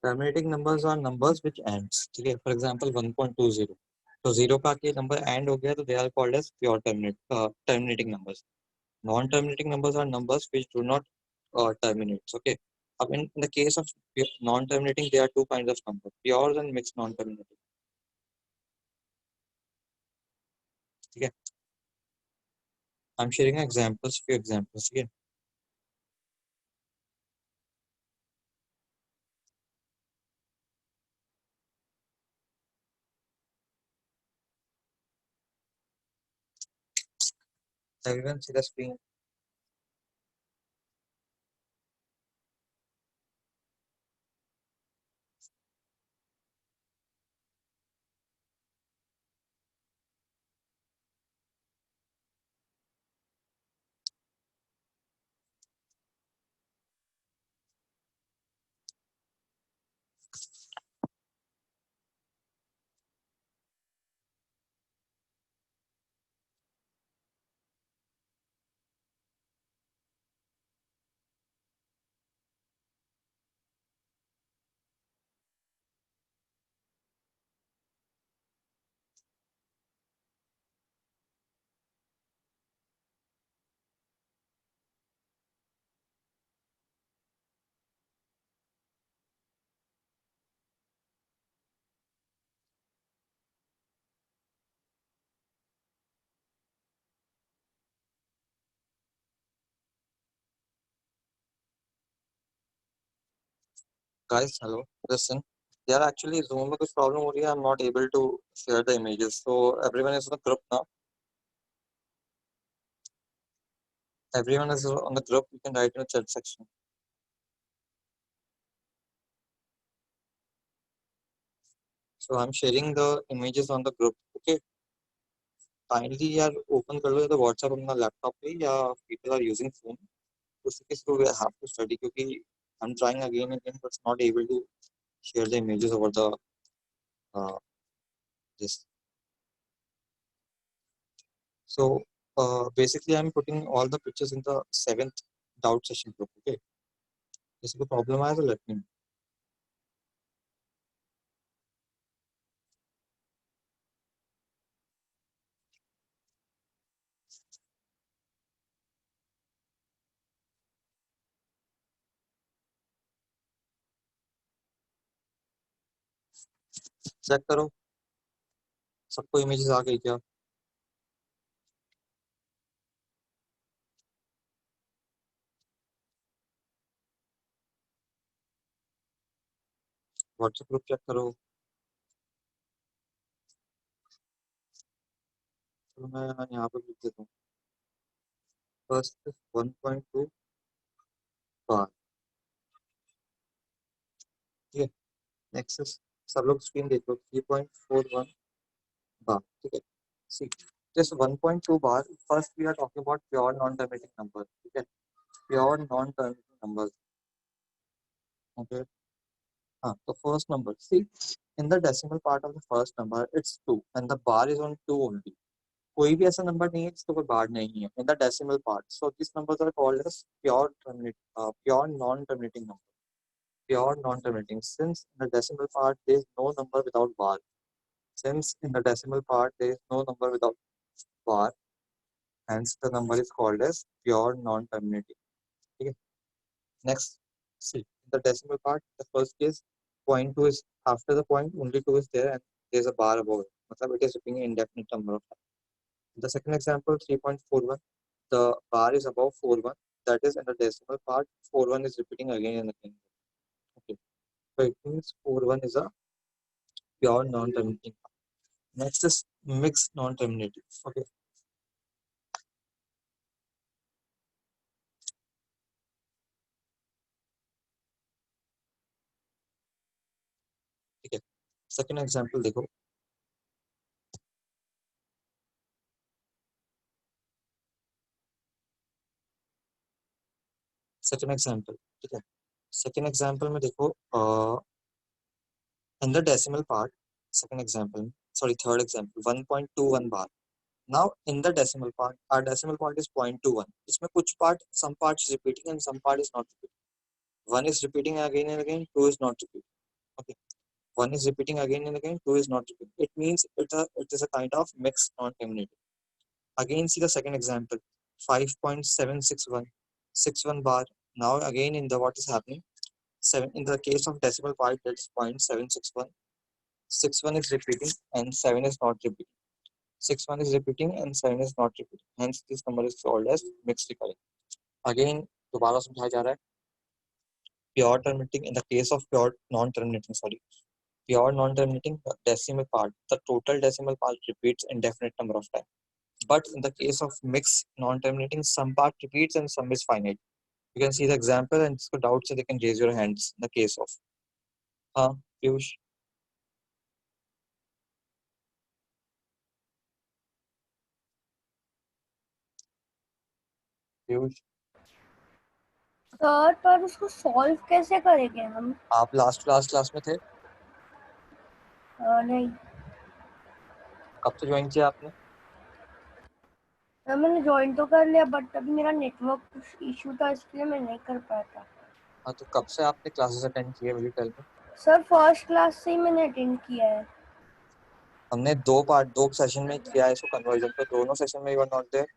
Terminating numbers are numbers which ends, ठीक है. For example 1.20, तो 0 का के नंबर एंड हो गया तो they are called as pure terminating numbers. Non terminating numbers are numbers which do not terminates. Okay. In the case of non-terminating, there are two kinds of numbers: pure and mixed non-terminating. Okay. I'm sharing examples, few examples. Okay. Everyone see the screen. Guys, hello. Listen. There are actually Zoom में कुछ problem हो रही है. I'm not able to share the images. So everyone is on the group now. Everyone is on the group. You can write in the chat section. So I'm sharing the images on the group. Okay. Kindly यार open कर लो या तो WhatsApp अपना laptop पे या people are using phone. उसके through we have to study क्योंकि I'm trying again and again but not able to share the images over the uh, this. So basically I'm putting all the pictures in the 7th doubt session group. Okay. किसी को problem आया तो let me know. Check करो सबको images आ गई क्या. WhatsApp group check करो. तो मैं यहाँ पे लिख देता हूँ. फर्स्ट 1.2 बार. ठीक है. नेक्स्ट सब लोग स्क्रीन देखो 3.41 बार. ठीक है. सी just 1.2 bar. First we are talking about pure non-terminating numbers. ठीक है. Pure non-terminating numbers. Okay. हाँ तो first number. See, in the decimal part of the first number it's 2 and the bar is on 2 only. कोई भी ऐसा number नहीं है जिसके ऊपर बार नहीं है in the decimal part. So these numbers are called as pure non-terminating number. Pure non-terminating. Since in the decimal part there is no number without bar. Since in the decimal part there is no number without bar, hence the number is called as pure non-terminating. Okay. Next, see the decimal part. The first case, point 2 is after the point only 2 is there and there is a bar above it. मतलब it is repeating an indefinite number of times. The second example 3.41, the bar is above 41. That is in the decimal part 41 is repeating again and again. Okay, so it means 41 is a pure non-terminating. Next is mixed non-terminating. Okay. ठीक है. Second example देखो. Second example. ठीक है. Second example में देखो in the decimal part. Second example, sorry, third example 1.21 bar. Now in the decimal part, our decimal part is 0.21. इसमें कुछ part, some part is repeating and some part is not repeating. One is repeating again and again, two is not repeating. Okay, 1 is repeating again and again, 2 is not repeating. It means it is a kind of mixed non-terminating. Again, see the second example, 5.761, 61 bar. Now again in the what is happening, in the case of decimal part, that's 0.761. 61 is repeating and 7 is not repeating. 61 is repeating and 7 is not repeating. Hence, this number is called as mixed recurring. Again, दोबारा समझाया जा रहा है. Pure terminating, in the case of pure non-terminating, pure non-terminating decimal part, the total decimal part repeats indefinite number of times. But in the case of mixed non-terminating, some part repeats and some is finite. You can see the example, and if doubts, so they can raise your hands. In the case of Piyush. Piyush, sir पर उसको solve कैसे करेंगे हम? आप last class में थे? नहीं, कब से ज्वाइन किया आपने? मैंने ज्वाइन तो कर लिया बट अभी मेरा नेटवर्क इशू था इसलिए मैं नहीं कर पाया था. हाँ, तो कब से आपने क्लासेस अटेंड किए, will you tell me? Sir first class से ही मैंने अटेंड किया है. हमने दो सेशन में किया है इसको कन्वर्जन, तो दोनों सेशन में you are not there.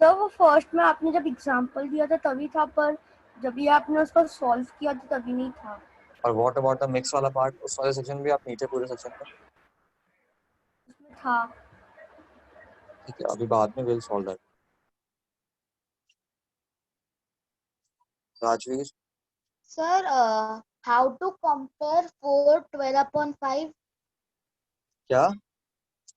Sir वो फर्स्ट में आपने जब एग्जांपल दिया था तभी था, पर जब ये आपने उसको सॉल्व किया था तभी नहीं था. और व्हाट अबाउट द मिक्स वाला पार्ट, उस वाले सेशन भी आप नीचे पूरे सेशन में? उसमें था. ठीक है, अभी बाद में will solve that. Rajveer, Sir, how to compare 4 12/5? क्या?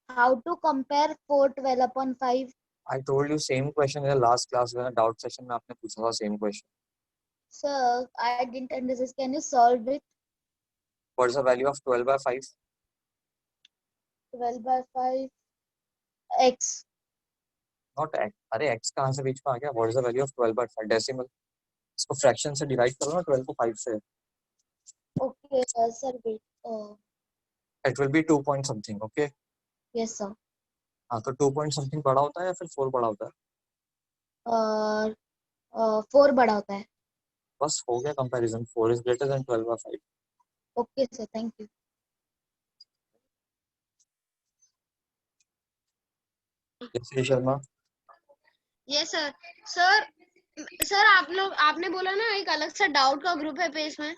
How to compare 4 12/5? I told you same question in the last class when doubt session में आपने पूछा था same question. Sir, I didn't understand. Can you solve it? What is the value of 12/5? 12/5 x. Not x. अरे x कहाँ से बीच में आ गया? What is the value of 12/5? Decimal. इसको fraction से divide करो ना 12 को 5 से. Okay, sir, wait. It will be 2 point something, okay? Yes, sir. हाँ, तो 2 point something बड़ा होता है या फिर 4 बड़ा होता है? 4 बड़ा होता है. बस हो गया comparison. 4 is greater than 12/5. Okay, sir. Thank you. Yes, Sharma. Yes sir. Sir आपने बोला ना एक अलग सा डाउट का ग्रुप है पेज में.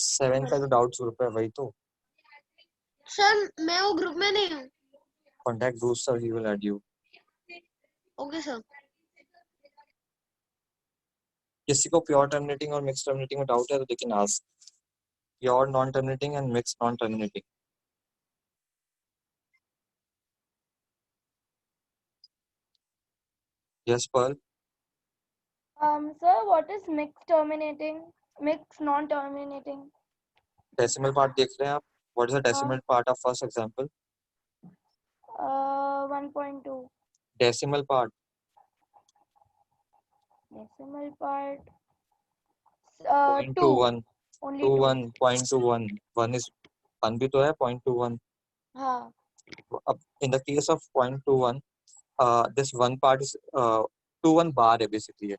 7 का जो डाउट्स ग्रुप है वही तो. सर मैं वो ग्रुप में नहीं हूँ. Contact Bruce sir, he will add you. Okay sir. किसी को प्योर टर्मिनेटिंग और मिक्स टर्मिनेटिंग में डाउट है तो they can ask. Pure non terminating and mix non terminating. Yes, Pearl. Sir, what is mixed terminating? Mixed non-terminating? Decimal part देख रहे हैं आप? What is the decimal part of first example? 1.2. Decimal part. Decimal part. 2. 0.21. Only 2. 0.21. 1 is 1 भी तो है 0.21. हाँ. अब in the case of 0.21, this one part is 21 bar है basically.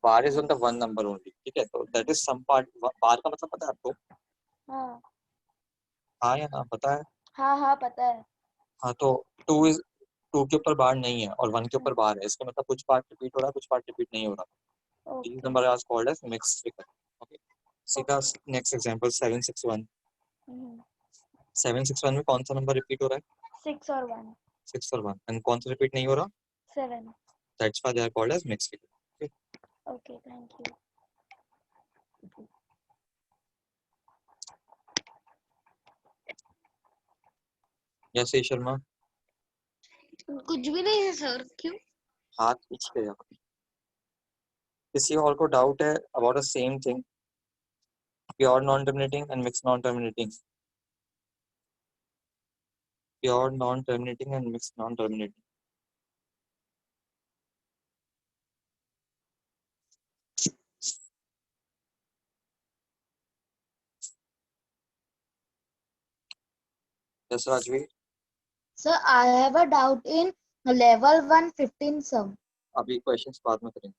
Bar is on the one number only. ठीक है, तो that is some part. bar का मतलब पता है आपको? हाँ. हाँ या ना पता है? हाँ पता है. हाँ, तो 2 के ऊपर बार नहीं है और 1 के ऊपर बार है. इसका मतलब कुछ पार्ट रिपीट हो रहा है, कुछ पार्ट रिपीट नहीं हो रहा. Okay. This number is called as mixed recurring. Okay. See the next example 761. 761 में कौन सा नंबर रिपीट हो रहा है? 6 और 1. 6 और 1. एंड कौन सा रिपीट नहीं हो रहा? 7. That's why they are called as mixed recurring. Okay, thank you. Yes, Sharma. कुछ भी नहीं है सर. क्यों? हाथ खींच के जाओ. किसी और को डाउट है about the same thing? Pure non-terminating and mixed non-terminating. Pure non-terminating and mixed non-terminating. Yes, Rajveer. Sir, I have a doubt in level 1 15 sum. अभी क्वेश्चंस बाद में करेंगे.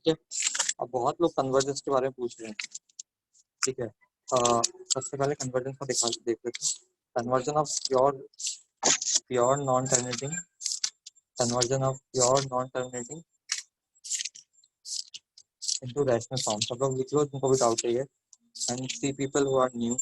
ठीक है, अब बहुत लोग कन्वर्जेंस के बारे में पूछ रहे हैं। ठीक है, सबसे पहले कन्वर्जेंस को देख लेते हैं। Conversion of pure non terminating, conversion of pure non terminating into rational form. सब लोग लिख लो जिनको भी डाउट है ये, and see people who are new.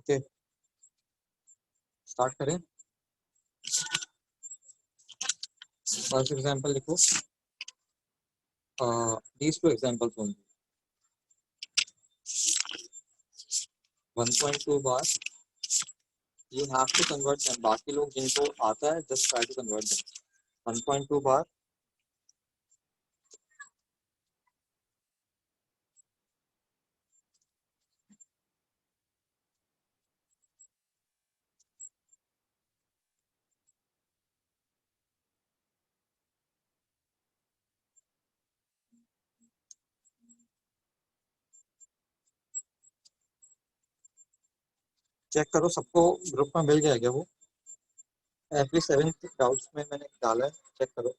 Okay, start करें। फर्स्ट एग्जांपल लिखो, these two examples only. 1.2 bar you have to convert them. बाकी लोग जिनको आता है just try to convert them. 1.2 बार चेक करो सबको ग्रुप में मिल गया क्या वो? एटलीस्ट 7 डाउट्स में मैंने डाला है, चेक करो।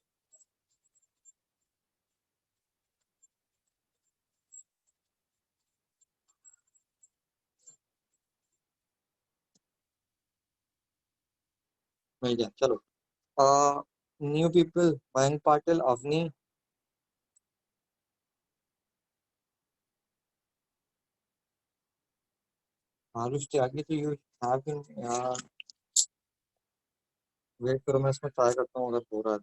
मिल गया, चलो। न्यू पीपल, मयंक पाटिल, अवनी, आरुष त्यागी, तो यू हैव बीन, वेट करो मैं इसमें ट्राई करता हूँ अगर हो रहा है।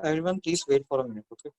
Everyone please wait for a minute, okay?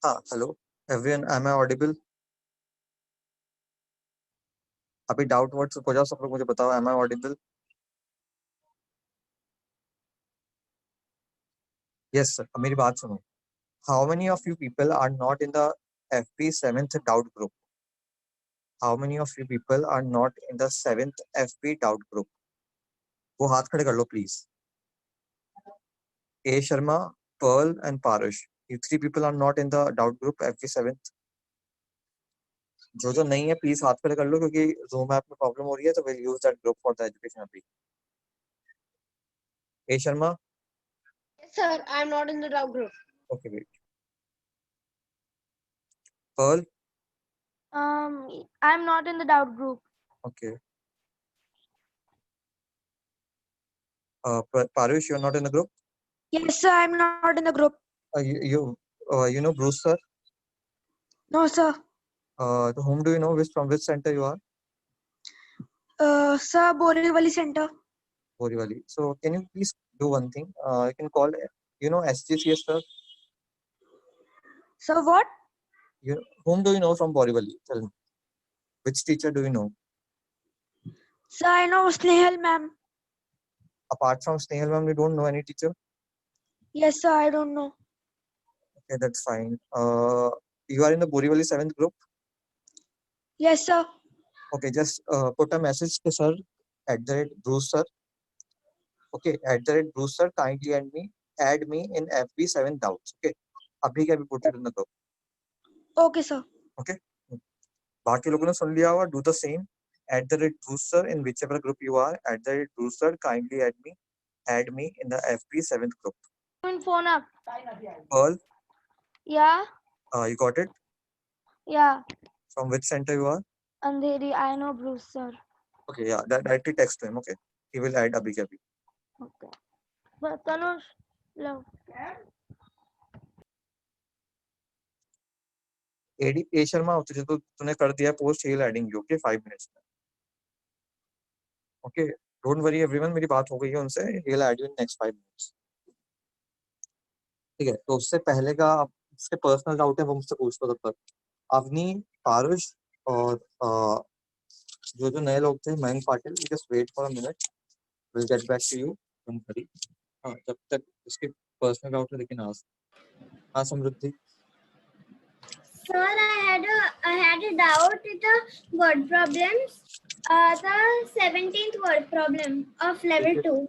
हाँ, hello everyone, am I audible? अभी डाउट वर्ड हो जाओ सब लोग, मुझे बताओ, am I audible? Yes sir, अब मेरी बात सुनो. How many of you people are not in the FP 7th doubt group? How many of you people are not in the 7th FP doubt group? वो हाथ खड़े कर लो please. A Sharma, Pearl and Parush. You three people are not in the doubt group FP 7th. जो नहीं है please हाथ खड़े कर लो, क्योंकि Zoom ऐप में प्रॉब्लम हो रही है, तो we'll use that group for the education अभी. A Sharma, Yes, sir. I am not in the doubt group. okay wait. Pearl, I'm not in the doubt group. okay. Parush, you're not in the group. Yes, sir, I'm not in the group. You know Bruce sir. No, sir. To whom do you know? From which center you are? Sir, Borivali Center. Borivali. So can you please do one thing? You can call, you know, SGCS sir. Sir, what? Whom do you know from Borivali? Tell me. Which teacher do you know? Sir, I know Snehal ma'am. Apart from Snehal ma'am, you don't know any teacher? Yes, sir, I don't know. Okay, that's fine. You are in the Borivali 7th group? Yes, sir. Okay, just put a message to sir @Bruce sir. Okay, @Bruce sir, kindly add me in FB 7 doubts. Okay, abhi ke abhi put it in the group. Okay, sir. Okay. बाकी लोगों ने सुन लिया होगा. Do the same. @Bruce sir in whichever group you are. @Bruce sir, kindly add me in the FB 7th group. Phone up. Pearl, Yeah, you got it? yeah. From which center you are? Andheri, I know Bruce, sir. Okay, yeah, that directly text to him. Okay, he will add abhi ke abhi. Okay. But Tanush, love. A Sharma, तुझे तो तूने कर दिया post, he'll adding you. Okay, 5 minutes में. Okay, don't worry everyone, मेरी बात हो गई है उनसे. He'll add you in next 5 minutes. ठीक है, तो उससे पहले का उसके पर्सनल डाउट है वो मुझसे पूछ लो तब तक. अवनी, पारुष और जो नए लोग थे, Mayank Patil, just wait for a minute. We'll get back to you. Don't worry. हाँ, जब तक उसके पर्सनल डाउट है लेकिन आज. हाँ Samriddhi. Sir, I had a doubt with the word problems. The 17th word problem of level 2.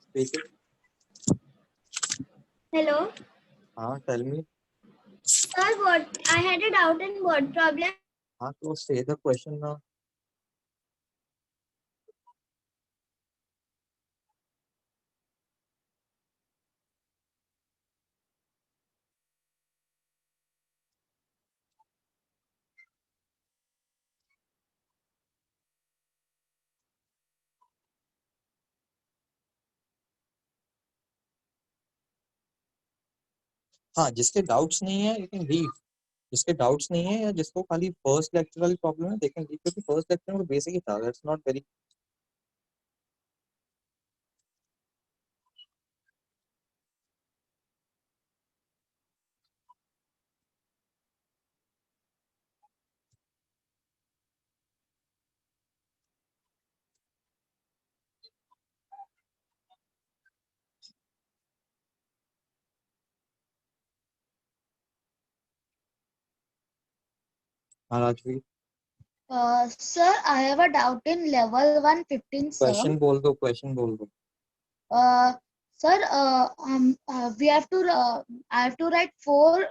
Speak it. Hello. Tell me. Sir, I had a doubt in word problem. So say the question now. हाँ, जिसके doubts नहीं है लेकिन leave. जिसके doubts नहीं है या जिसको खाली फर्स्ट लेक्चर वाली प्रॉब्लम है, देखें लीव, क्योंकि फर्स्ट लेक्चर में बेसिक ही था. That's not very. हाँ Rajveer, Sir, I have a doubt in level 115, sir. Question बोल दो. Sir, we have to I have to write 4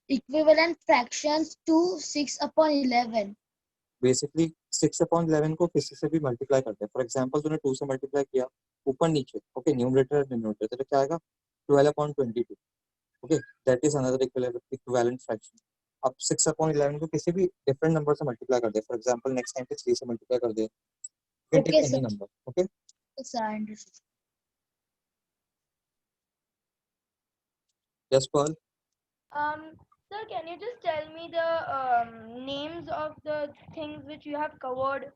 equivalent fractions to 6/11. Basically 6/11 को किसी से भी मल्टीप्लाई करते हैं. फॉर एग्जांपल तूने 2 से मल्टीप्लाई किया ऊपर नीचे. ओके, न्यूमरेटर डिनोमिनेटर, तो क्या आएगा? 12/22. Okay, that is another equivalent fraction. अब 6/11 को किसी भी डिफरेंट नंबर से मल्टीप्लाई कर दे. फॉर एग्जांपल नेक्स्ट टाइम पे 3 से मल्टीप्लाई कर दे. You can take Okay, any sir. Number. Okay, Yes, sir, I understood. Just Pearl. Sir, can you just tell me the names of the things which you have covered,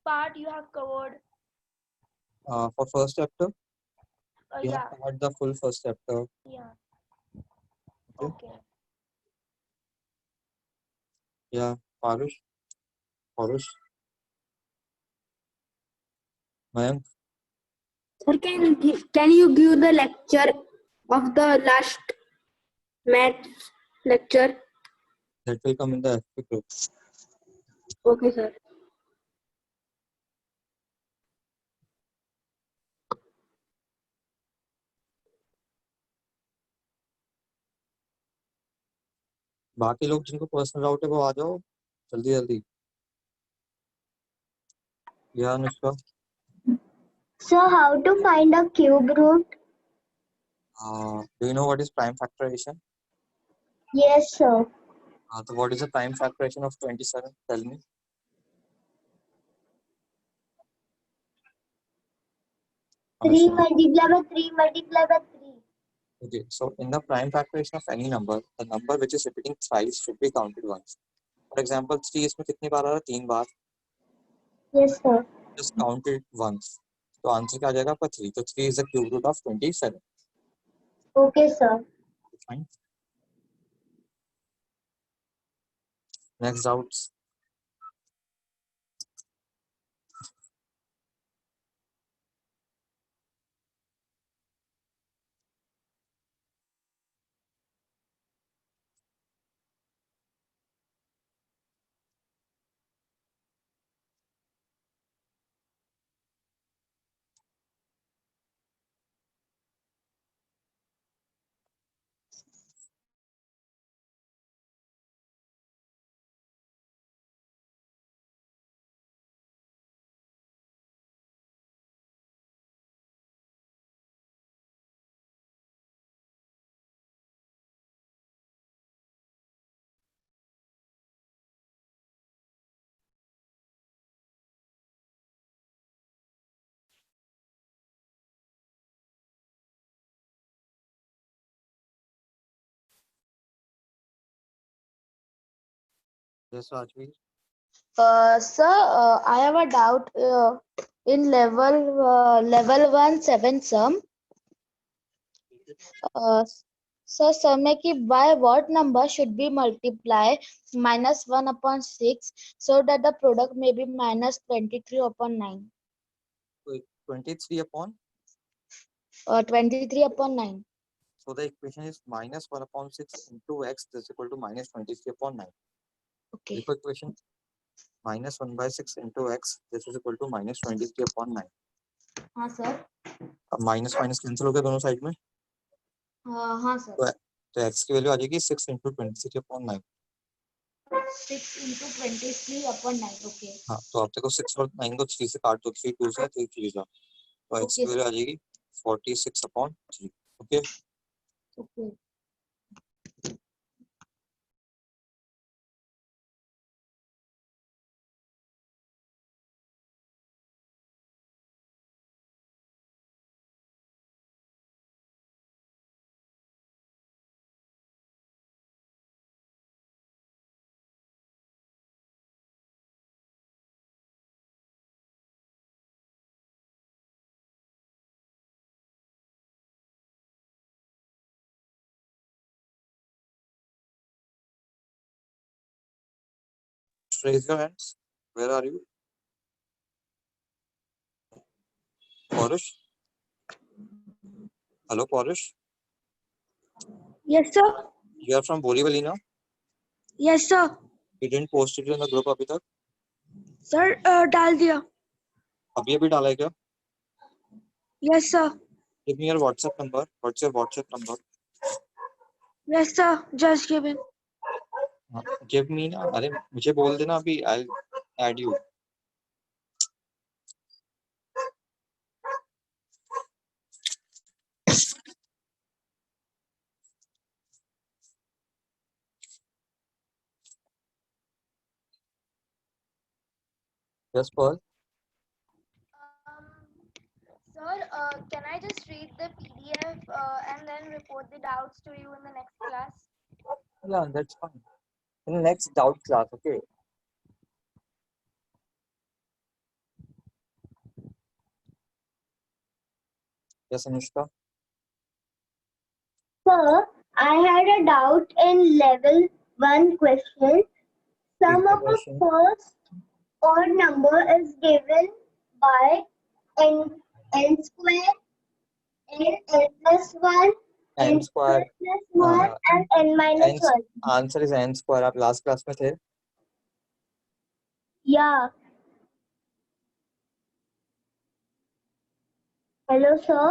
part you have covered? For first chapter, we Yeah, have covered the full first chapter. yeah. Okay. Okay. Yeah, Parush. Parush. Mayank. Sir, can you give the lecture of the last math lecture? That will come in the FP group. Okay, sir. बाकी लोग जिनको personal doubt है वो आ जाओ जल्दी जल्दी. Yeah, Anushka. So how to find a cube root? Do you know what is prime factorization? Yes, sir. So what is the prime factorization of 27? Tell me. Three Anushka. multiplied by three multiplied by three. Okay, so in the prime factorization of any number, the number which is repeating thrice should be counted once. For example, 3 इसमें कितनी बार आ रहा है? 3 बार. Yes, sir. Just count it once. तो answer क्या आ जाएगा आपका 3. तो 3 is the cube root of 27. Okay, sir. Fine. Next doubts. Yes, Rajveer. Sir, I have a doubt in level 1 7 sum. Sir, sum है कि by what number should be multiply minus 1 upon 6 so that the product may be minus 23 upon 9. 23 upon. 23 upon 9. So the equation is minus 1 upon 6 into x is equal to minus 23 upon 9. Okay. Equal equation minus 1 by 6 into x this is equal to minus 23 upon 9. हाँ sir. अब minus minus cancel हो गया दोनों side में. हाँ sir. तो x की value आ जाएगी 6 into 23 upon 9. 6 into 23 upon 9. Okay. हाँ, तो आप देखो 6 और 9 को 3 से काट दो. 3 2 से 3 3 जा. तो x की Okay, वैल्यू आ जाएगी 46 upon 3. Okay. Okay. Raise your hands. Where are you? Parush? Hello, Parush? Yes, sir. You are from Borivali now? Yes, sir. You didn't post it in the group अभी तक? Sir, डाल दिया. अभी अभी डाला है क्या? Yes, sir. Give me your WhatsApp number. What's your WhatsApp number? Yes, sir. Just given. Give me ना. अरे मुझे बोल देना अभी. I'll add you. Yes, Paul. Sir, can I just read the PDF and then report the doubts to you in the next class? Yeah, that's fine. In the next doubt class, okay? Yes, Anushka. Sir, I had a doubt in level 1 question. Sum Read the of the question. first odd number is given by n square, n plus 1, n square plus 1 and n minus n 1. Answer is n square. आप last class में थे. Yeah. Hello, sir.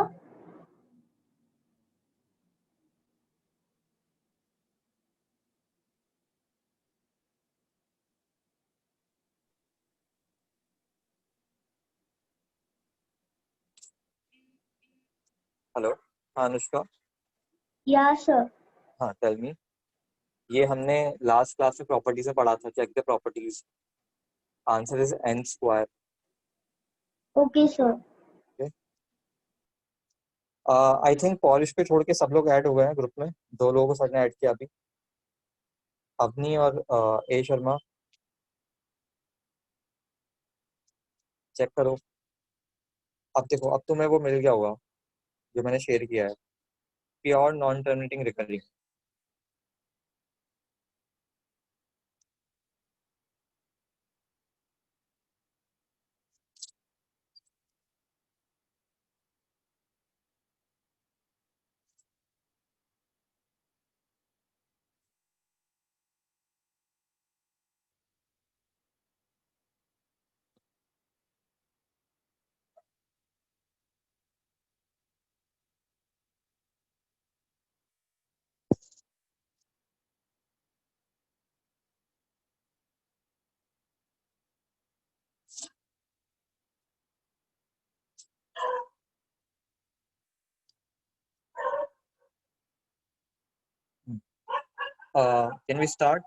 Hello. हाँ Anushka. Yeah, sir. हाँ tell me. ये हमने last class में properties में पढ़ा था. Check the properties. Answer is n square. Okay, sir. I think पॉलिश पे छोड़ के सब लोग ऐड हो गए हैं ग्रुप में. 2 लोगों को सर ने ऐड किया अभी. अवनी और ए शर्मा. चेक करो. अब देखो, अब तुम्हें वो मिल गया होगा जो मैंने शेयर किया है. Pure non terminating recurring. Can we start.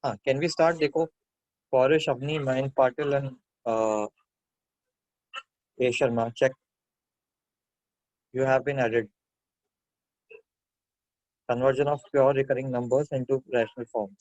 हाँ कैन वी स्टार्ट. देखो, पॉलिश, Avni, Mayank Patil and A Sharma. Check. You have been added. Conversion of pure recurring numbers into rational form.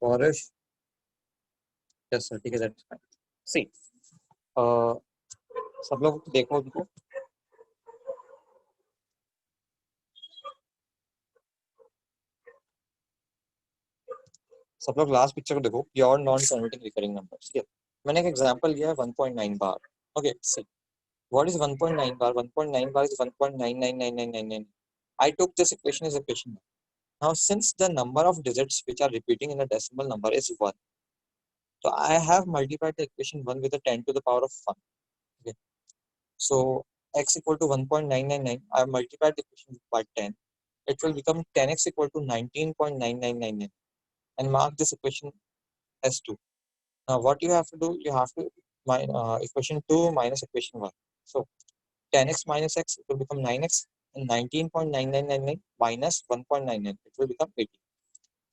Porish. Yes sir. ठीक है. That's fine. See. सब लोग देखो उनको. सब लोग लास्ट पिक्चर को देखो. Pure non terminating recurring number. ठीक है. मैंने एक एग्जांपल लिया है 1.9 बार. Okay. C. What is 1.9 bar? 1.9 bar is 1.999999. I took this equation as equation 1. Now, since the number of digits which are repeating in a decimal number is 1, so I have multiplied the equation 1 with a 10 to the power of 1. Okay. So, x equal to 1.999, I have multiplied the equation by 10. It will become 10x equal to 19.9999 and mark this equation as 2. Now, what you have to do, you have to equation 2 minus equation 1. So, 10x minus x, it will become 9x, and 19.9999 minus 1.99, it will become 18.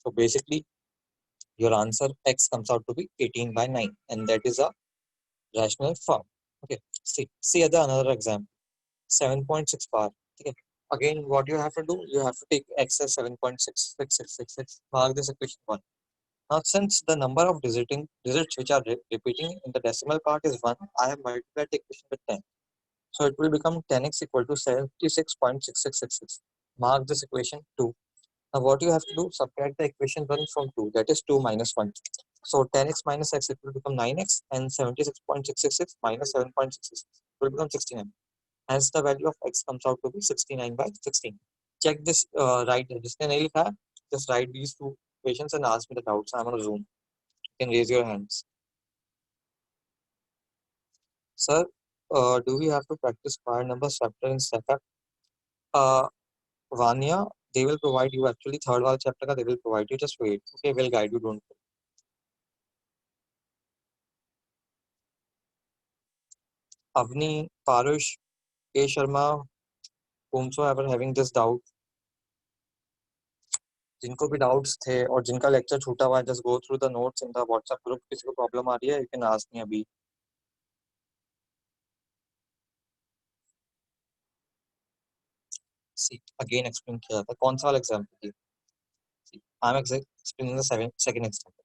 So basically, your answer x comes out to be 18 by 9, and that is a rational form. Okay. See another example. 7.6 bar. Okay. Again, what you have to do, you have to take x as 7.66666. Mark this equation 1. Now, since the number of digits which are repeating in the decimal part is 1, I have multiplied the equation with 10. So it will become 10x equal to 76.6666. Mark this equation 2. Now what you have to do, subtract the equation 1 from 2, that is 2 minus 1. So 10x minus x, it will become 9x, and 76.666 minus 7.66 will become 69. Hence the value of x comes out to be 69 by 16. Check this right. जिसने नहीं लिखा, just write these two equations and ask me the doubts. I'm on Zoom. You can raise your hands. Sir, do we have to practice prior numbers factor in SEPAC? Vanya, they will provide you actually third wala chapter ka they will provide you, just wait. Okay, we'll guide you, don't worry. Avni, Parush, A Sharma, whomsoever having this doubt, जिनको भी doubts थे और जिनका lecture छूटा हुआ है, just go through the notes in the WhatsApp group. किसी को प्रॉब्लम आ रही है, यू कैन आस्क मी अभी. सी अगेन एक्सप्लेन किया था. कौन सा वाला example? I am explaining the second example.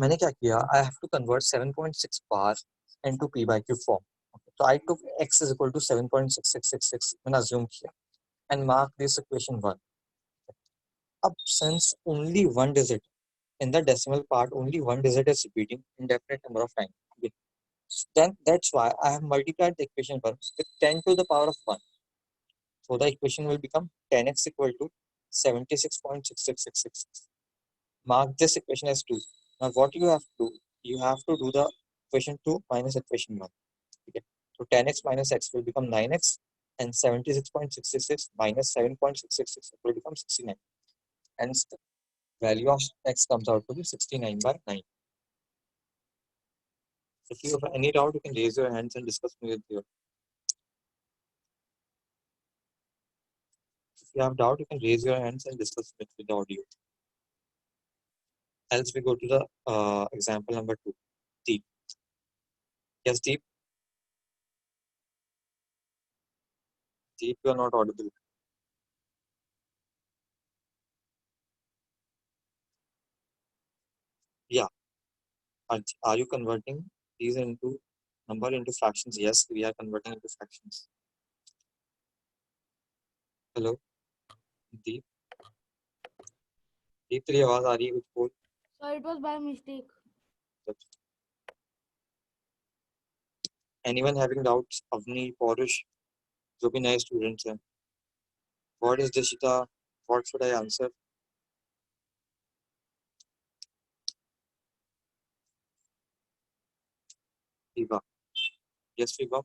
मैंने क्या किया, I have to convert 7.6 bar into p by q form. तो I took x is equal to 7.6666 मैंने अज्यूम किया एंड मार्क दिस इक्वेशन 1. अब since only one digit in the decimal part, only one digit is repeating indefinite number of times, okay, then that's why I have multiplied the equation 1 with 10 to the power of 1. So the equation will become 10x equal to 76.6666. Mark this equation as 2. Now what you have to do, you have to do the equation 2 minus equation 1. Okay. So 10x minus x will become 9x and 76.66 minus 7.666 will become 69. Hence the value of x comes out to be 69 by 9. If you have any doubt, you can raise your hands and discuss with you. If you have doubt, you can raise your hands and discuss with the audio. Else we go to the example number 2. Deep. Yes, Deep. Deep, you are not audible. Yeah. Are you converting these into number into fractions? Yes, we are converting into fractions. Hello, Deep. Deep, तेरी आवाज आ रही है कुछ बोल. Sir, it was by mistake. Anyone having doubts? Avni, Paurush, जो भी नए students हैं. What is Dishita? What should I answer? Viva. Yes, Viva.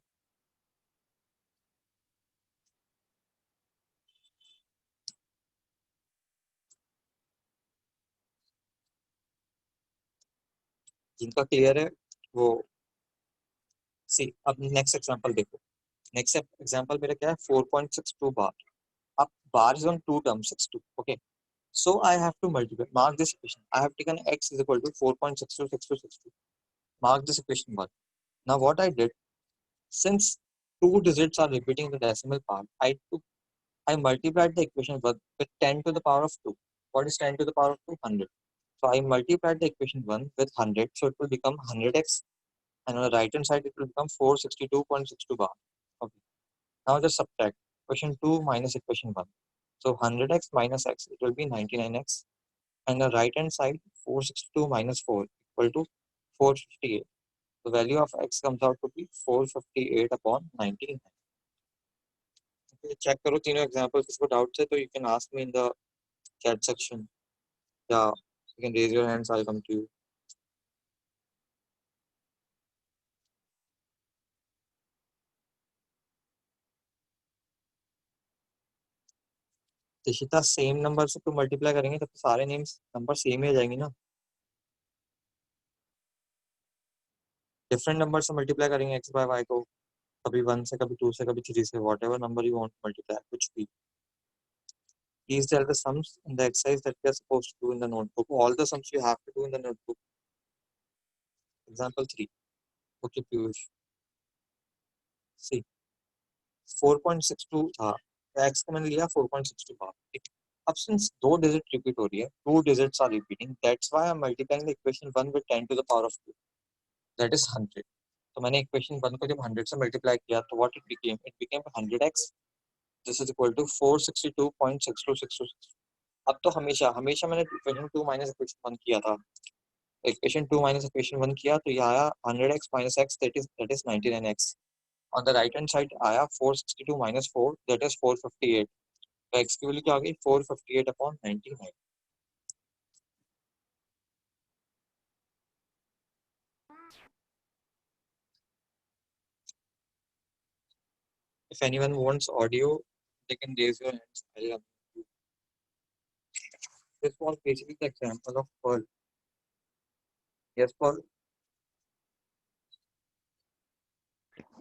जिनका क्लियर है वो सी. अब नेक्स्ट एग्जांपल देखो. नेक्स्ट एग्जांपल मेरा क्या है, 4.62 बार. अब bar is on two terms 62. Okay, so I have to multiply. Mark this equation. I have taken x is equal to 4.626262. Mark this equation 1. Now what I did, since two digits are repeating the decimal part, I multiplied the equation 1 with 10 to the power of 2. What is 10 to the power of 2? 100. So I multiplied the equation 1 with 100, so it will become 100x, and on the right hand side it will become 462.62 bar. Okay. Now just subtract equation 2 minus equation 1. So 100x minus x, it will be 99x, and the right hand side 462 minus 4 equal to 458. The value of x comes out to be 458 upon 99. Check करो तीनों example. किसको doubt है तो you can ask me in the chat section, या you can raise your hands, I come to you. Dishita, same number से तो multiply करेंगे तब तो सारे नेम्स नंबर सेम ही आ जाएंगे ना. डिफरेंट नंबर से मल्टीप्लाई करेंगे एक्स बाय वाई को, कभी 1 से, कभी 2 से, कभी 3 से, whatever number you want to multiply, कुछ भी. Please tell the sums in the exercise that we are supposed to do in the notebook. All the sums you have to do in the notebook. Example 3. Okay, Piyush. See, 4.62 था, x को मैंने लिया 4.62 था. अब since दो digit repeat हो रही है, two digits are repeating, that's why I'm multiplying the equation 1 with 10 to the power of 2. That is 100. तो मैंने equation 1 को जब 100 से multiply किया तो what it became? It became 100x. This is equal to 462.6266. अब तो हमेशा हमेशा मैंने equation 2 minus equation 1 किया था. Equation 2 minus equation 1 किया तो ये आया 100x minus x, that is 99x. On the right hand side आया 462 minus 4, that is 458. तो x की वैल्यू क्या आ गई? 458 upon 99. If anyone wants audio, they can raise your hands. This was basically the example of Perl. Yes, Perl.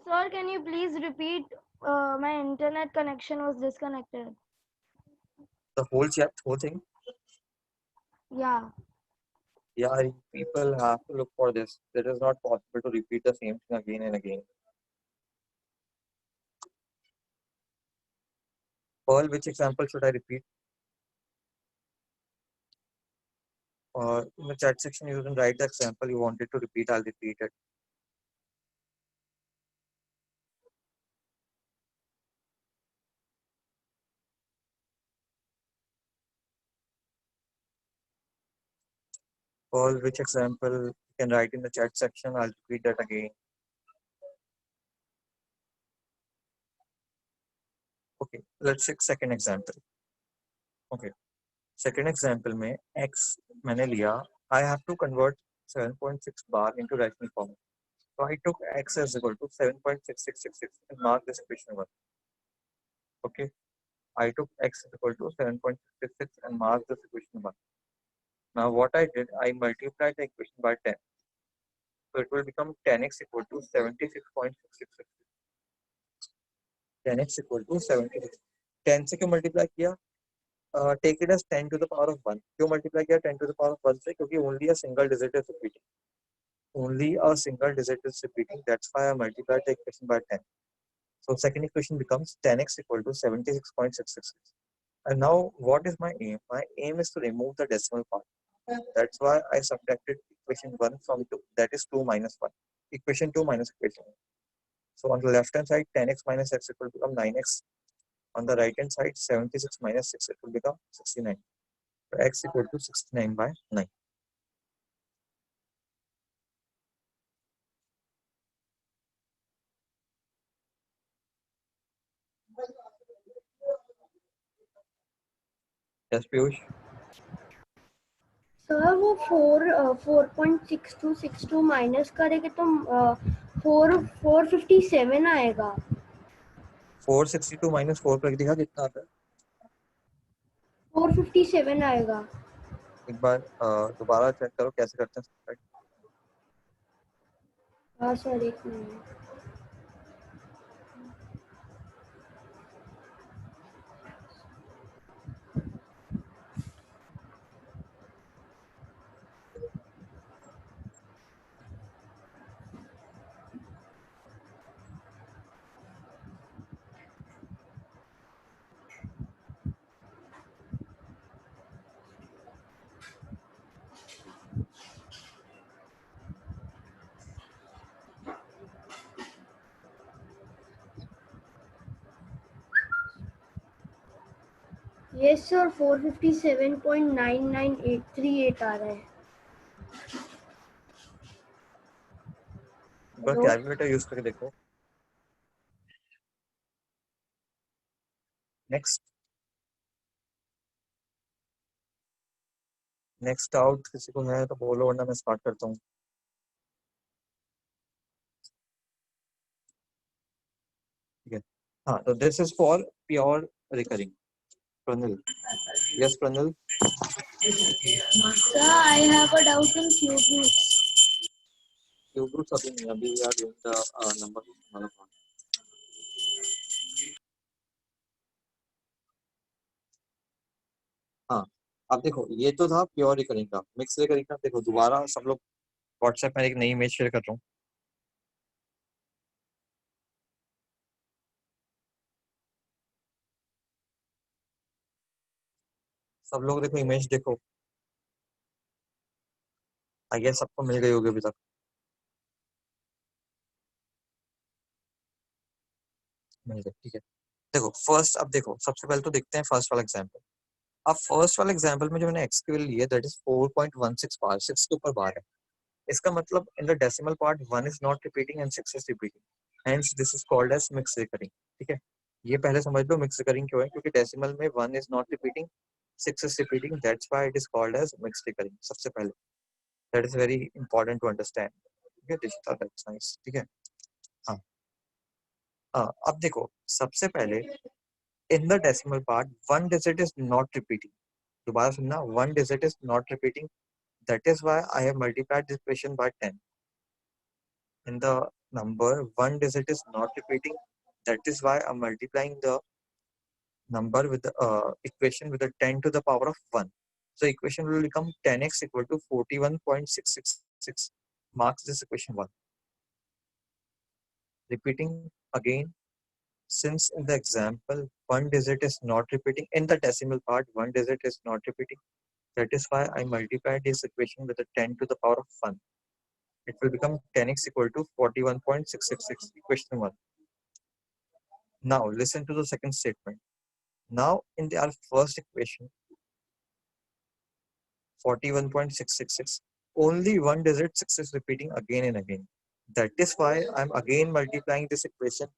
Sir, can you please repeat? My internet connection was disconnected. The whole chapter, whole thing. Yeah. Yeah, people have to look for this. It is not possible to repeat the same thing again and again. Pearl, which example should I repeat? Or in the chat section, you can write the example you wanted to repeat. I'll repeat it. Pearl, which example you can write in the chat section. I'll repeat that again. Okay, let's take second example. Okay, second example में x मैंने लिया. I have to convert 7.6 bar into rational form. So I took x as equal to 7.6666 and mark this equation 1. Okay, I took x is equal to 7.66 and mark this equation 1. Now what I did, I multiplied the equation by 10. So it will become 10x equal to 76.666. 10x equal to 76. 10 से क्यों multiply किया? Take it as 10 to the power of 1. क्यों multiply किया 10 to the power of 1 से? क्योंकि only a single digit is repeating. Only a single digit is repeating. That's why I multiplied the equation by 10. So second equation becomes 10x equal to 76.666. And now what is my aim? My aim is to remove the decimal part. That's why I subtracted equation 1 from 2. That is 2 minus 1. Equation 2 minus equation 1. So on the left hand side, 10x minus x it will become 9x. On the right hand side, 76 minus 6 it will become 69. So x equal to 69 by 9. Yes, Piyush? Sir वो 4.6262 minus करेंगे तो 457 आएगा. 462 minus 4 कर दिया कितना आता है? 457 आएगा. एक बार दोबारा चेक करो कैसे करते हैं. हाँ सर, एक मिनट. यस सर, 457.99838 आ रहा है. एक बार कैलकुलेटर यूज करके देखो. नेक्स्ट आउट किसी को है तो बोलो वरना मैं स्टार्ट करता हूँ. ठीक है. हाँ, तो this is for pure recurring. Pranal. Yes Pranal. Sir, I have a doubt in cube roots. Cube roots अभी नहीं, अभी we are doing the number वाला पार्ट. हाँ, अब देखो ये तो था प्योर रिकरिंग का. मिक्स रिकरिंग का देखो दोबारा सब लोग व्हाट्सएप में एक नई इमेज शेयर कर रहा हूँ. सब लोग देखो इमेज देखो. आई गेस सबको मिल गई होगी अभी तक. मिल गई, ठीक है. देखो फर्स्ट, अब देखो सबसे पहले तो देखते हैं फर्स्ट वाला एग्जांपल. अब फर्स्ट वाला एग्जांपल में जो मैंने एक्स की वैल्यू ली है दैट इज 4.16 बार. 6 के ऊपर बार है. इसका मतलब in the decimal part 1 is not repeating and 6 is repeating. Hence this is called as mix recurring. ठीक है, ये पहले समझ लो मिक्स रिकरिंग क्यों है, क्योंकि डेसिमल में 1 is not repeating, 6 is repeating. That's why it is called as mixed recurring. सबसे पहले that is very important to understand. Okay, Dishita, that's nice. ठीक है. हाँ हाँ, अब देखो सबसे पहले in the decimal part one digit is not repeating. दोबारा सुनना, one digit is not repeating. That is why I have multiplied this equation by 10. In the number, one digit is not repeating. That is why I'm multiplying the number with the equation with the 10 to the power of 1. So equation will become 10x equal to 41.666. Marks this equation 1. Repeating again, since in the example one digit is not repeating, in the decimal part one digit is not repeating, that is why I multiplied this equation with the 10 to the power of 1. It will become 10x equal to 41.666, equation 1. Now listen to the second statement. Now in our first equation, 41.666, only one digit 6 is repeating again and again. That is why I'm again multiplying this equation.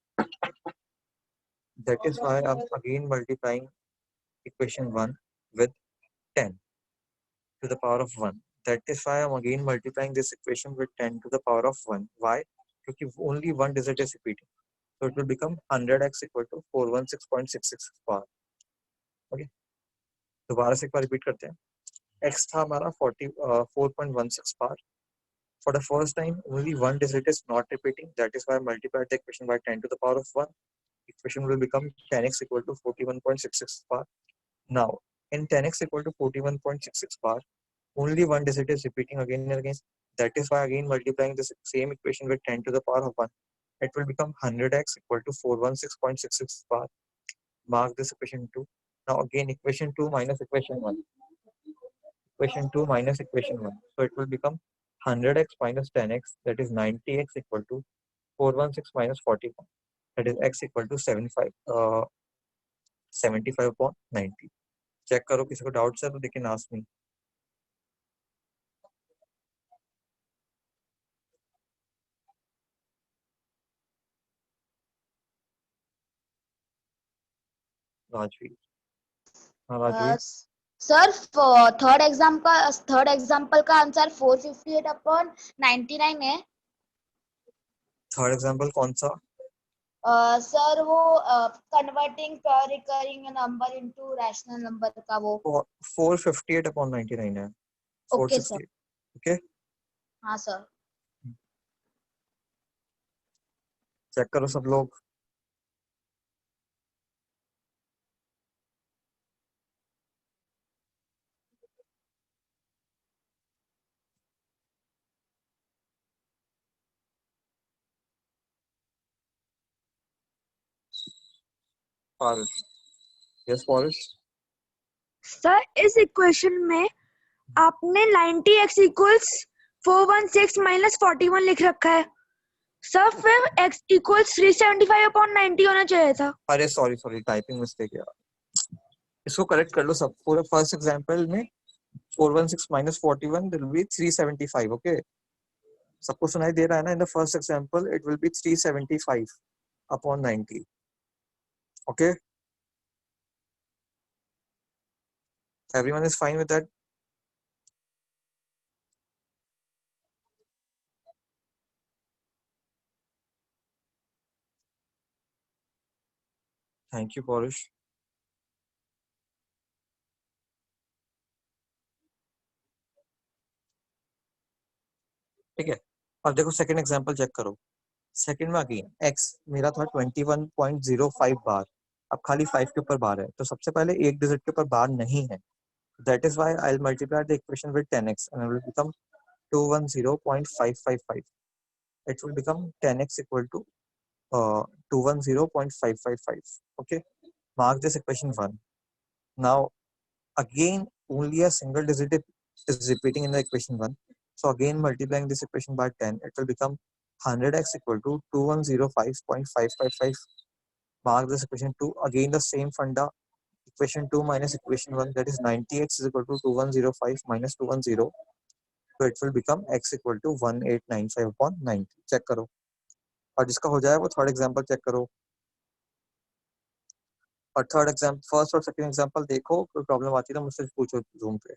That is why I'm again multiplying equation 1 with 10 to the power of 1. That is why I'm again multiplying this equation with 10 to the power of 1. Why? Because only one digit is repeating. So it will become 100x equal to 416.66 power. Okay. दोबारा से एक बार repeat करते हैं. X था हमारा 4.16 power. For the first time, only one digit is not repeating. That is why I multiplied the equation by 10 to the power of 1. Equation will become 10x equal to 41.66 power. Now, in 10x equal to 41.66 power, only one digit is repeating again and again. That is why again multiplying this same equation with 10 to the power of 1. It will become 100x equal to 416.66 power. Mark this equation 2. Now again equation 2 minus equation 1. Equation 2 minus equation 1. So it will become 100x minus 10x, that is 90x equal to 416 minus 41. That is x equal to 75 upon 90. Check करो किसी को doubts है तो they can ask me. Rajveer. हाँ Rajveer. Sir third example का answer 458 upon 99 है. Third example कौन सा? सर वो converting recurring number into rational number का वो 458 upon 99 है. Okay sir. 468. ओके. हाँ सर. चेक करो सब लोग. पारुष. यस पारुष. सर इस इक्वेशन में आपने 90x इक्वल्स 416 माइनस 41 लिख रखा है. सर फिर x इक्वल्स 375 अपॉन 90 होना चाहिए था. अरे सॉरी टाइपिंग मिस्टेक है. इसको करेक्ट कर लो सब. पूरा फर्स्ट एग्जांपल में 416 minus 41 will be 375. ओके. सबको सुनाई दे रहा है ना? In the first example it will be 375 upon 90. Okay. Everyone is fine with that? Thank you, Parush. ठीक है. अब देखो सेकंड एग्जांपल चेक करो. सेकंड में अगेन x मेरा था 21.05 बार. अब खाली 5 के ऊपर बार है तो सबसे पहले एक डिजिट के ऊपर बार नहीं है. That is why I'll multiply the equation with 10x and it will become 210.555. It will become 10x equal to 210.555. Okay. Mark this equation 1. Now again only a single digit is repeating in the equation 1. So again multiplying this equation by 10, it will become 100x equal to 2105.555. Mark this equation 2. Again the same funda. Equation 2 minus equation 1, that is 90x is equal to 2105 minus 210. So it will become x equal to 1895 upon 90. Check करो. और जिसका हो जाए वो third example check करो. और third example first और second example देखो. कोई प्रॉब्लम आती है तो मुझसे पूछो जूम पे.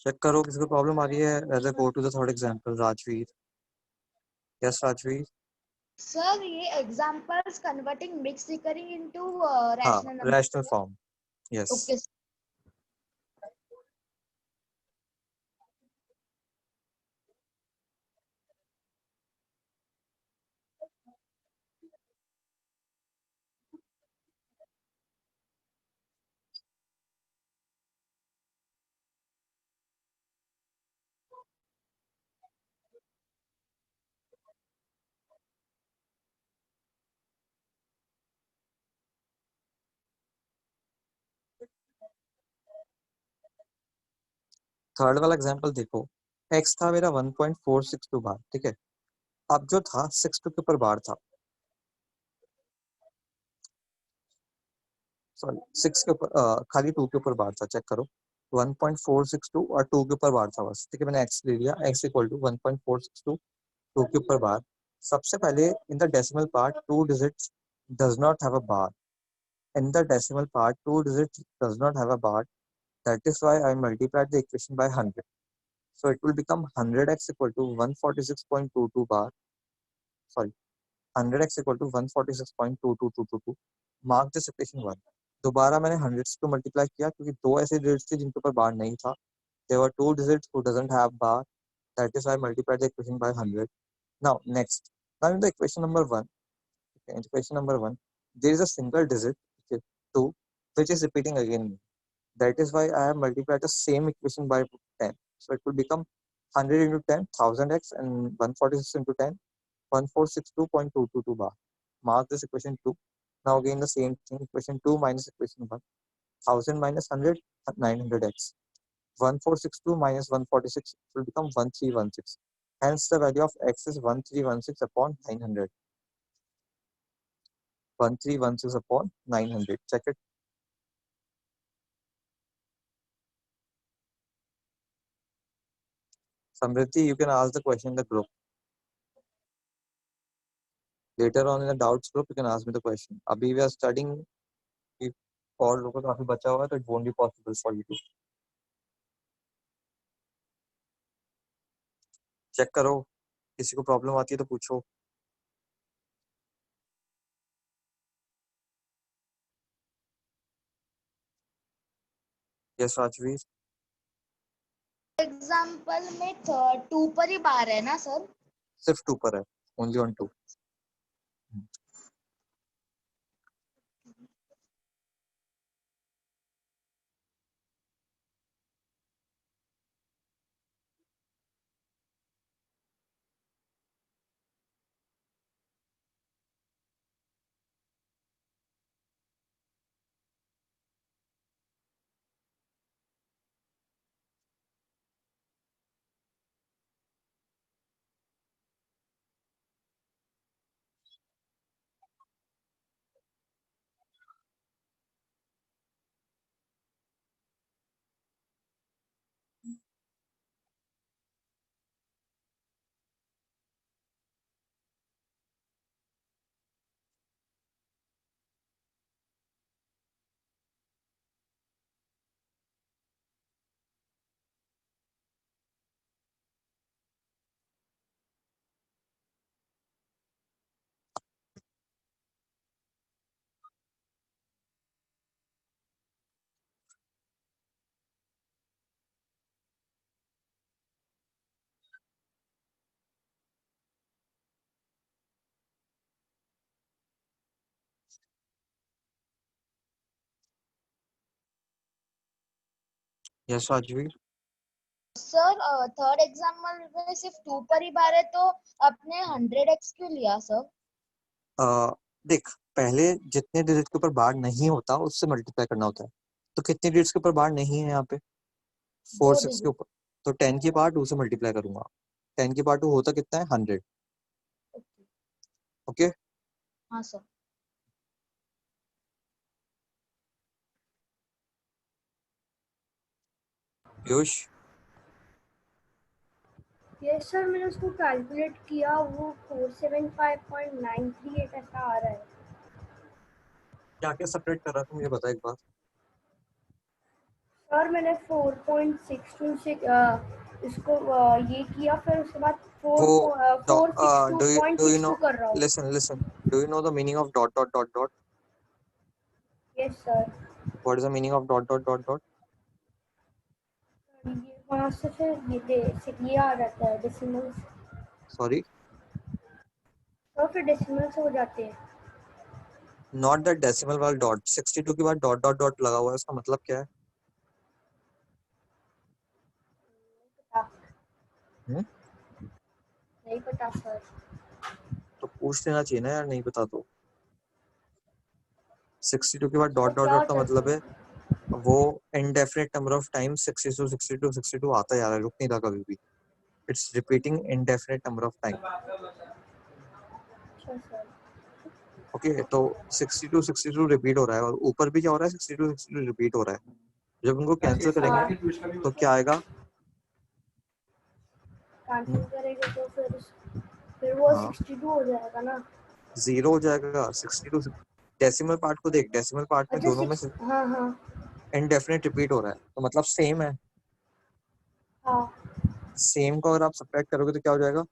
चेक करो किसी को प्रॉब्लम आ रही है. Rather go to the third example. Rajveer. Yes, Rajveer. Sir ये examples converting mix recurring into हाँ, rational number. rational form. Yes. Okay. Third वाला एग्जांपल देखो. x था मेरा 1.462 बार. ठीक है. अब जो था 62 के ऊपर बार था. सॉरी 6 के ऊपर खाली 2 के ऊपर बार था. चेक करो 1.462 और 2 के ऊपर बार था बस. ठीक है. मैंने x ले लिया. x इक्वल टू 1.462 2 के ऊपर बार. सबसे पहले इन the decimal part 2 digits does not have a bar. In the decimal part 2 digits does not have a bar. That is why I multiplied the equation by 100. So it will become 100x equal to 146.22 bar. Sorry, 100x equal to 146.22222. Mark this equation 1. दोबारा मैंने 100 से multiply किया क्योंकि दो ऐसे digits थे जिनके ऊपर बार नहीं था. There were two digits who doesn't have bar. That is why I multiplied the equation by 100. Now next, now in the equation number 1, okay, in equation number 1, there is a single digit, okay, 2, which is repeating again. That is why I have multiplied the same equation by 10. So it will become 100 into 10, 1000x, and 146 into 10, 1462.222 bar. Mark this equation 2. Now again the same thing, equation 2 minus equation 1. 1000 minus 100, 900x. 1462 minus 146 will become 1316. Hence the value of x is 1316 upon 900. 1316 upon 900. Check it. Samriddhi, you can ask the question in the group. Later on in the doubts group, you can ask me the question. Abhi we are studying. If और लोगों को काफी बचा हुआ है तो it won't be possible for you to. Check करो. किसी को प्रॉब्लम आती है तो पूछो. यस राजवीर. एग्जांपल में 2 पर ही बार है ना सर? सिर्फ 2 पर है. Only on 2. Yes Rajveer. Sir third example में सिर्फ 2 पर ही बार है तो अपने 100x क्यों लिया सर? देख पहले जितने डिजिट के ऊपर बार नहीं होता उससे मल्टीप्लाई करना होता है. तो कितने डिजिट्स के ऊपर बार नहीं है यहाँ पे? 4 6 के digit. ऊपर. तो 10 की पावर 2 से मल्टीप्लाई करूंगा. 10 की पावर 2 होता कितना है? 100. ओके. हाँ सर. पीयूष. यस सर, मैंने उसको कैलकुलेट किया, वो 475.938 ऐसा आ रहा है. क्या क्या सेपरेट कर रहा था मुझे बता एक बार. सर मैंने 4.62 से इसको ये किया, फिर उसके बाद वो do you 462.62 know, कर रहा हूँ. listen, do you know the meaning of dot dot dot dot? Yes sir. What is the meaning of dot dot dot dot? ये वहाँ से फिर ये आ जाता है डेसिमल्स. Sorry, तो फिर डेसिमल्स हो जाते हैं. not that decimal वाला dot. 62 के बाद dot dot dot लगा हुआ है, इसका मतलब क्या है? हम्म? नहीं पता सर. तो पूछ लेना चाहिए ना यार, नहीं पता तो. 62 के बाद तो डॉट डॉट क्या डॉट का करते मतलब है हैं? वो indefinite number of times 62 आता जा रहा है, रुक नहीं रहा कभी भी. It's repeating indefinite number of time. अच्छा सर. ओके, तो 62 रिपीट हो रहा है और ऊपर भी क्या हो रहा है, 62 रिपीट हो रहा है. जब उनको कैंसिल करेंगे तो क्या आएगा? कैंसिल करेंगे तो फिर वो हाँ, 62 हो जाएगा ना. 0 हो जाएगा. 62 डेसिमल पार्ट को देख, डेसिमल पार्ट में अच्छा दोनों में 6. हाँ हाँ इनडेफिनेट रिपीट हो रहा है, तो मतलब सेम है. हाँ. सेम को अगर आप सब्ट्रैक्ट करोगे तो क्या हो जाएगा?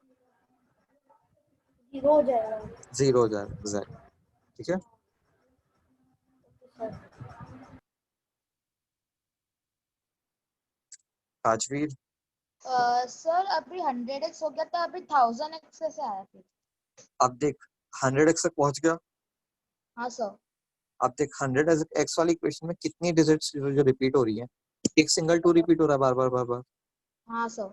0 हो जाएगा. 0 हो जाएगा. एग्जैक्ट. ठीक है. सर राजवीर, सर अभी 100x हो गया, तो अभी 1000x कैसे आया फिर? अब देख 100x तक पहुंच गया. हाँ सर. अब देख 100x वाली इक्वेशन में कितनी डिजिट्स जो रिपीट हो रही है? एक सिंगल 2 रिपीट हो रहा है बार बार बार बार. हाँ सर.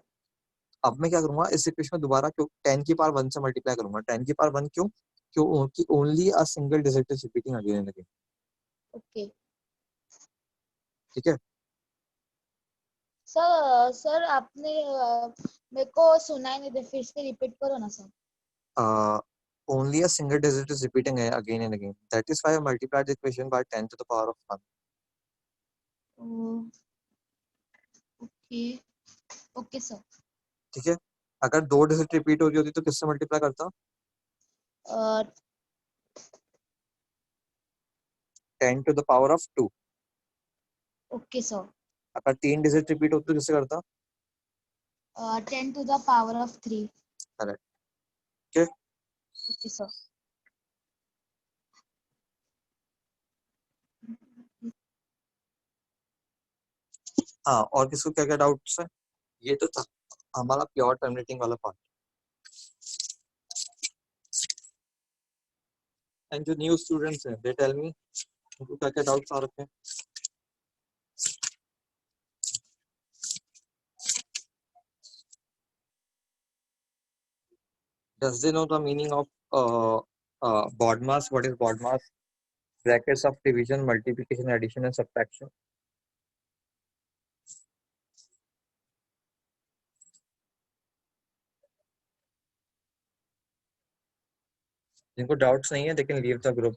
अब मैं क्या करूंगा, इस इक्वेशन में दोबारा क्यों 10 की पावर 1 से मल्टीप्लाई करूंगा. 10 की पावर 1 क्यों? क्योंकि only a single digit is repeating again and again. Okay ठीक है. सर. सर आपने मेरे को सुना ही नहीं दे, फिर से रिपीट करो ना sir. Only a single digit is repeating again and again. That is why I multiplied the equation by 10 to the power of 1. Okay okay sir. ठीक है. अगर 2 डिजिट रिपीट हो रही होती तो किससे मल्टीप्लाई करता? 10 to the power of 2. Okay sir. अगर 3 डिजिट रिपीट होती तो किससे करता? 10 to the power of 3. Correct. ठीक है. Okay sir. हाँ, और किसको क्या क्या डाउट्स है? ये तो था हमारा प्योर टर्मिनेटिंग वाला पार्ट. एंड जो न्यू स्टूडेंट्स हैं दे टेल मी उनको क्या क्या डाउट्स आ रखे हैं. Does they know the meaning of BODMAS? What is BODMAS? Brackets of division, multiplication, addition and subtraction. जिनको डाउट्स नहीं है they can leave the group.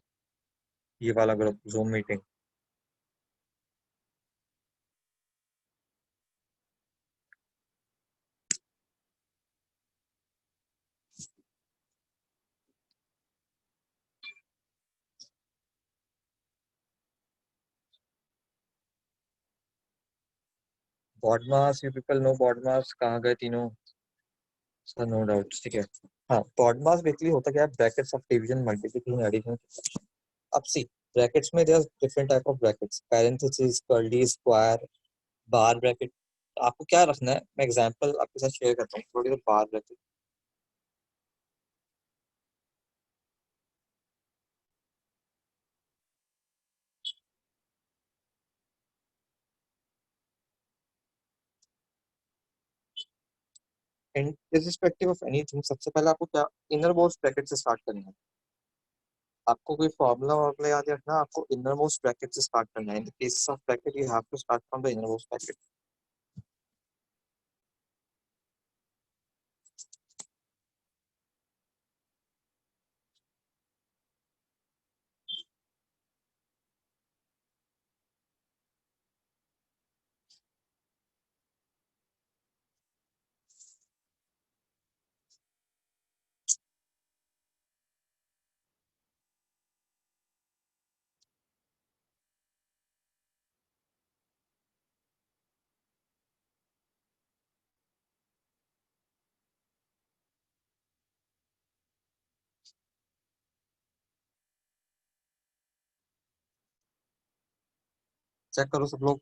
ये वाला group Zoom meeting. BODMAS, you people know BODMAS. कहाँ गए तीनों? Sir no doubts. ठीक है. हाँ, BODMAS बेसिकली होता क्या है? Brackets of division, multiplication, addition. अब सी ब्रैकेट्स में there different type of brackets, parenthesis, curly, square, bar bracket. आपको क्या रखना है, मैं एग्जांपल आपके साथ शेयर करता हूँ. थोड़ी देर बार bracket. In irrespective of anything, सबसे पहले आपको क्या इनर मोस्ट ब्रैकेट से स्टार्ट करना है. आपको कोई फॉर्मूला वॉर्मूला याद रखना, आपको इनर मोस्ट ब्रैकेट से स्टार्ट करना है. In case of bracket you have to start from the inner most bracket. Check करो सब लोग।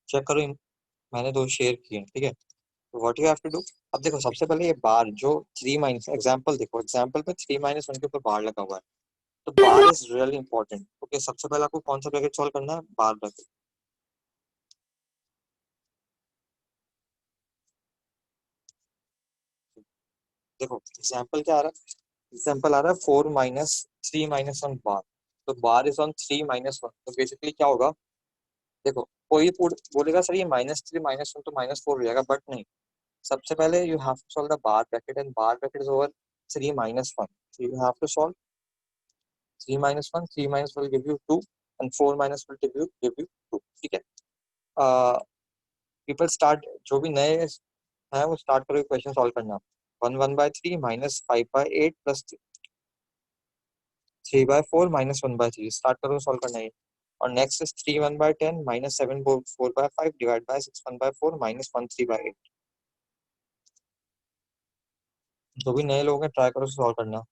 चेक करो, मैंने 2 शेयर किए हैं, ठीक है। What you have to do, अब देखो सबसे पहले ये बार जो 3 माइनस एग्जांपल, देखो एग्जांपल में 3 माइनस 1 के ऊपर बार लगा हुआ है, तो bar is really important. Okay, सबसे पहले आपको कौन सा ब्रैकेट सॉल्व करना है, बार ब्रैकेट। देखो एग्जांपल क्या आ रहा है, एग्जांपल आ रहा है 4 माइनस 3 माइनस 1 बार, तो बार इज ऑन 3 माइनस 1, तो बेसिकली क्या होगा, देखो कोई बोलेगा सर ये -3 -1 तो -4 हो जाएगा, बट नहीं, सबसे पहले you have to solve the bar bracket, and bar bracket is over 3 minus 1, so you have to solve 3 minus 1, 3 minus 1 will give you 2, and 4 minus 1 will give you 2, ठीक है। पीपल स्टार्ट, जो भी नए हैं वो स्टार्ट करो question solve करना। 1/3 -5/8 plus 3/4 -1/3, start करो सॉल्व करना है। और नेक्स्ट इज 3/10 -7/4/5 डिवाइड बाय 6/4 -1/3/8। जो भी नए लोग हैं ट्राई करो सॉल्व करना।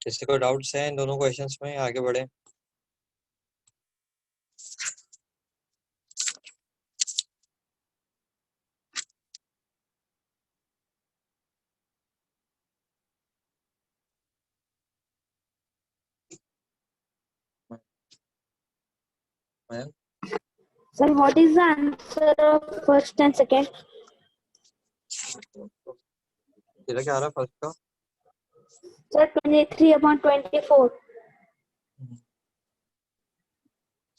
किसी को डाउट्स हैं इन दोनों क्वेश्चंस में, आगे बढ़े। मैं Sir, what is the answer of first and second? तेरा क्या आ रहा है फर्स्ट का? Sir, 23/24.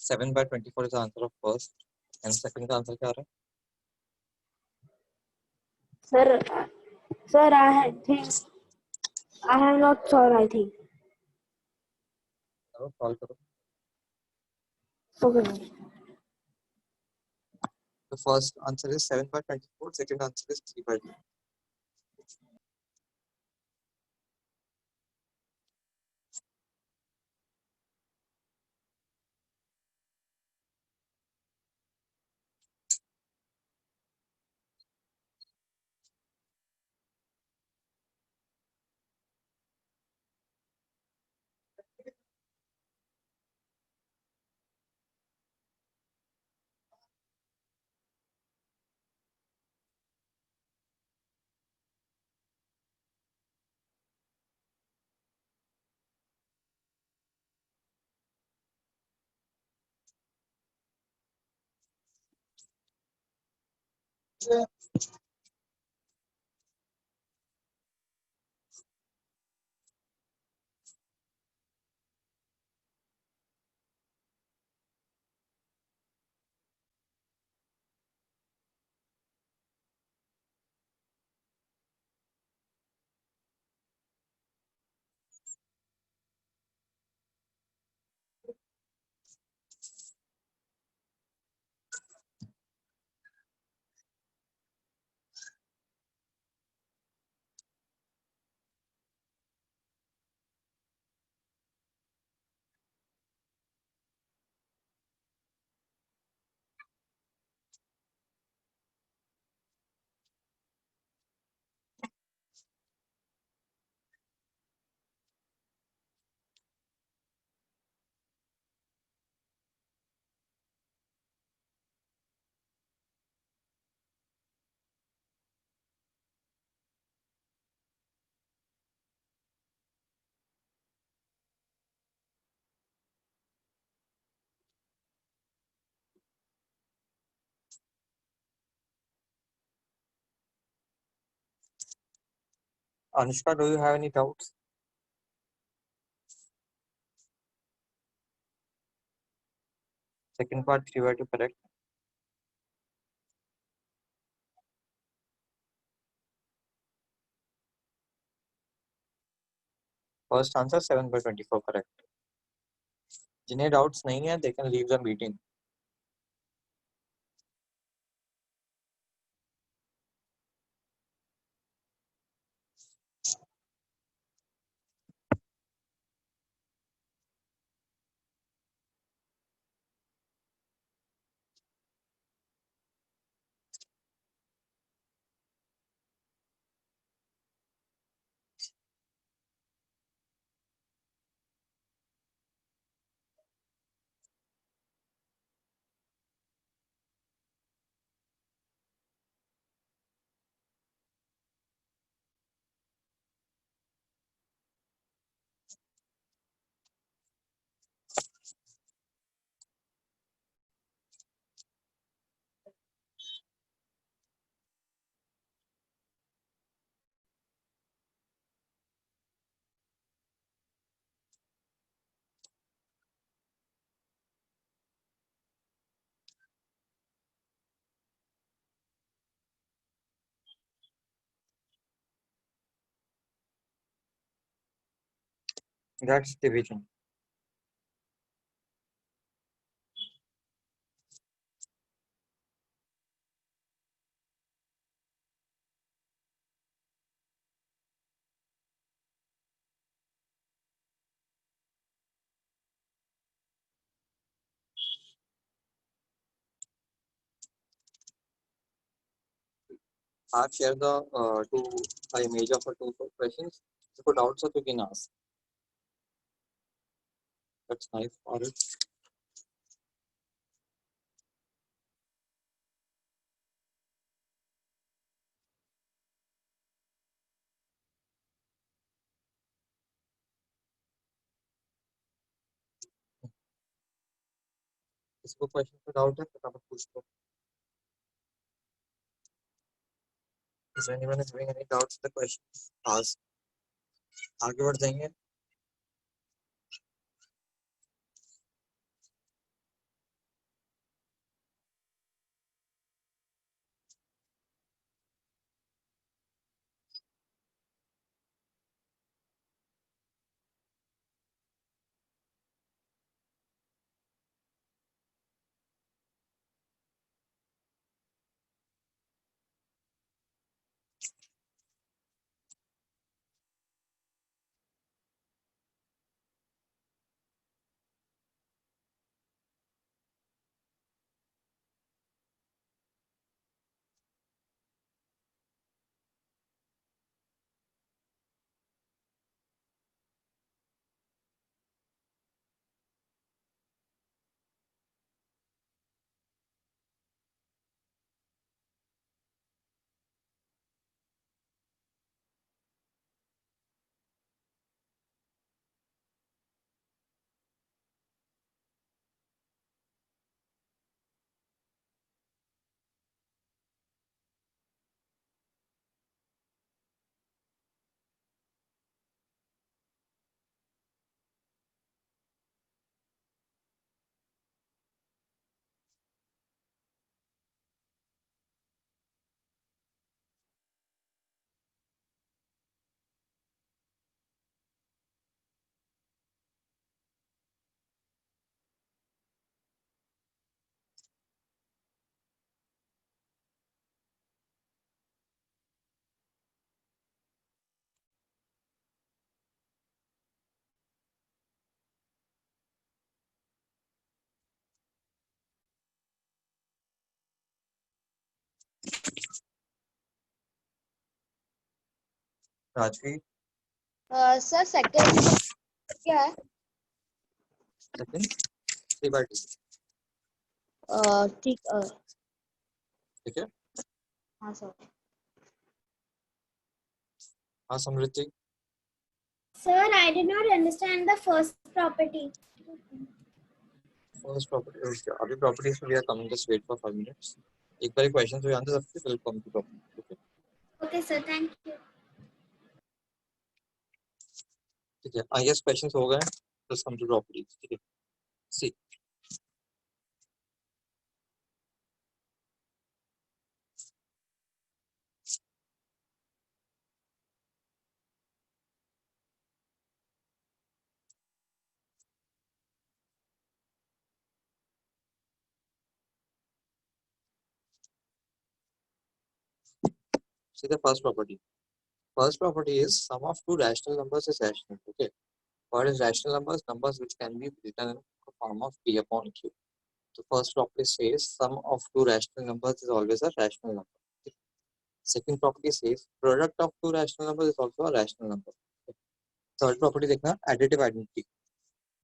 7/24 is the answer of first, and second का आंसर क्या आ रहा है? Sir, I have not solved, I think. चलो सॉल्व करो। Okay, sir. The first answer is 7/24, second answer is 3/2. Anushka, do you have any doubts? Second part, 3 were to correct. First answer 7/24 correct. जिन्हें doubts नहीं है, they can leave the meeting. That's division. I've shared the image of two questions. If you doubts, you can ask. That's nice for it. इसको question पे doubt है फटाफट पूछ लो. Is anyone having any doubts in the question? Ask. आगे बढ़ जाएंगे. Rajvi. Sir second क्या है? Second 3/2. ठीक ठीक है. हाँ सर. हाँ Samriddhi. Sir, I did not understand the first property. First property. Okay. अभी properties we are coming. Just wait for 5 minutes. एक बार questions हो जाते हैं सबसे. We'll come to property. Okay. Okay, sir, thank you. ठीक है, आई गेस क्वेश्चंस हो गए, लेट्स कम टू प्रॉपर्टीज। ठीक है, सी see the first property. First property is sum of two rational numbers is rational. Okay, what is rational numbers? Numbers which can be written in the form of p upon q. The first property says sum of two rational numbers is always a rational number. Okay. Second property says product of two rational numbers is also a rational number. Okay. Third property देखना additive identity.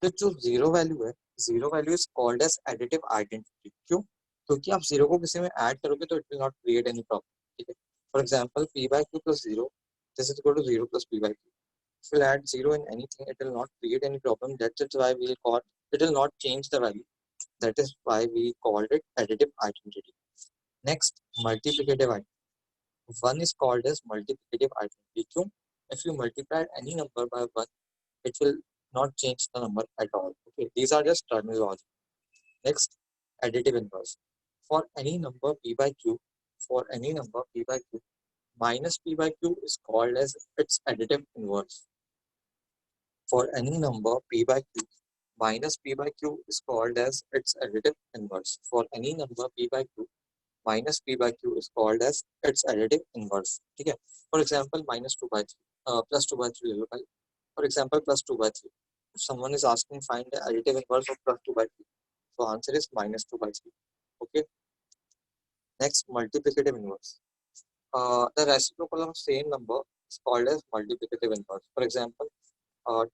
तो जो zero value है, zero value is called as additive identity. क्यों? क्योंकि आप zero को किसी में ऐड करोगे तो it will not create any problem. ठीक है, for example p by q plus 0 this is equal to 0 plus p by q. If you add 0 in anything, it will not create any problem. That's why we call it will not change the value. That is why we called it additive identity. Next, multiplicative identity. One is called as multiplicative identity. क्यों? If you multiply any number by 1, it will not change the number at all. Okay, these are just terminology. Next, additive inverse. For any number p by q, for any number p by q, minus p by q is called as its additive inverse. For any number p by q, minus p by q is called as its additive inverse. For any number p by q, minus p by q is called as its additive inverse. ठीक है? For example, minus 2 by 3, plus 2 by 3 ले लो भाई. For example, plus 2 by 3. If someone is asking find the additive inverse of plus 2 by 3, so answer is minus 2 by 3. Okay. Next, multiplicative inverse. The reciprocal of same number is called as multiplicative inverse. For example,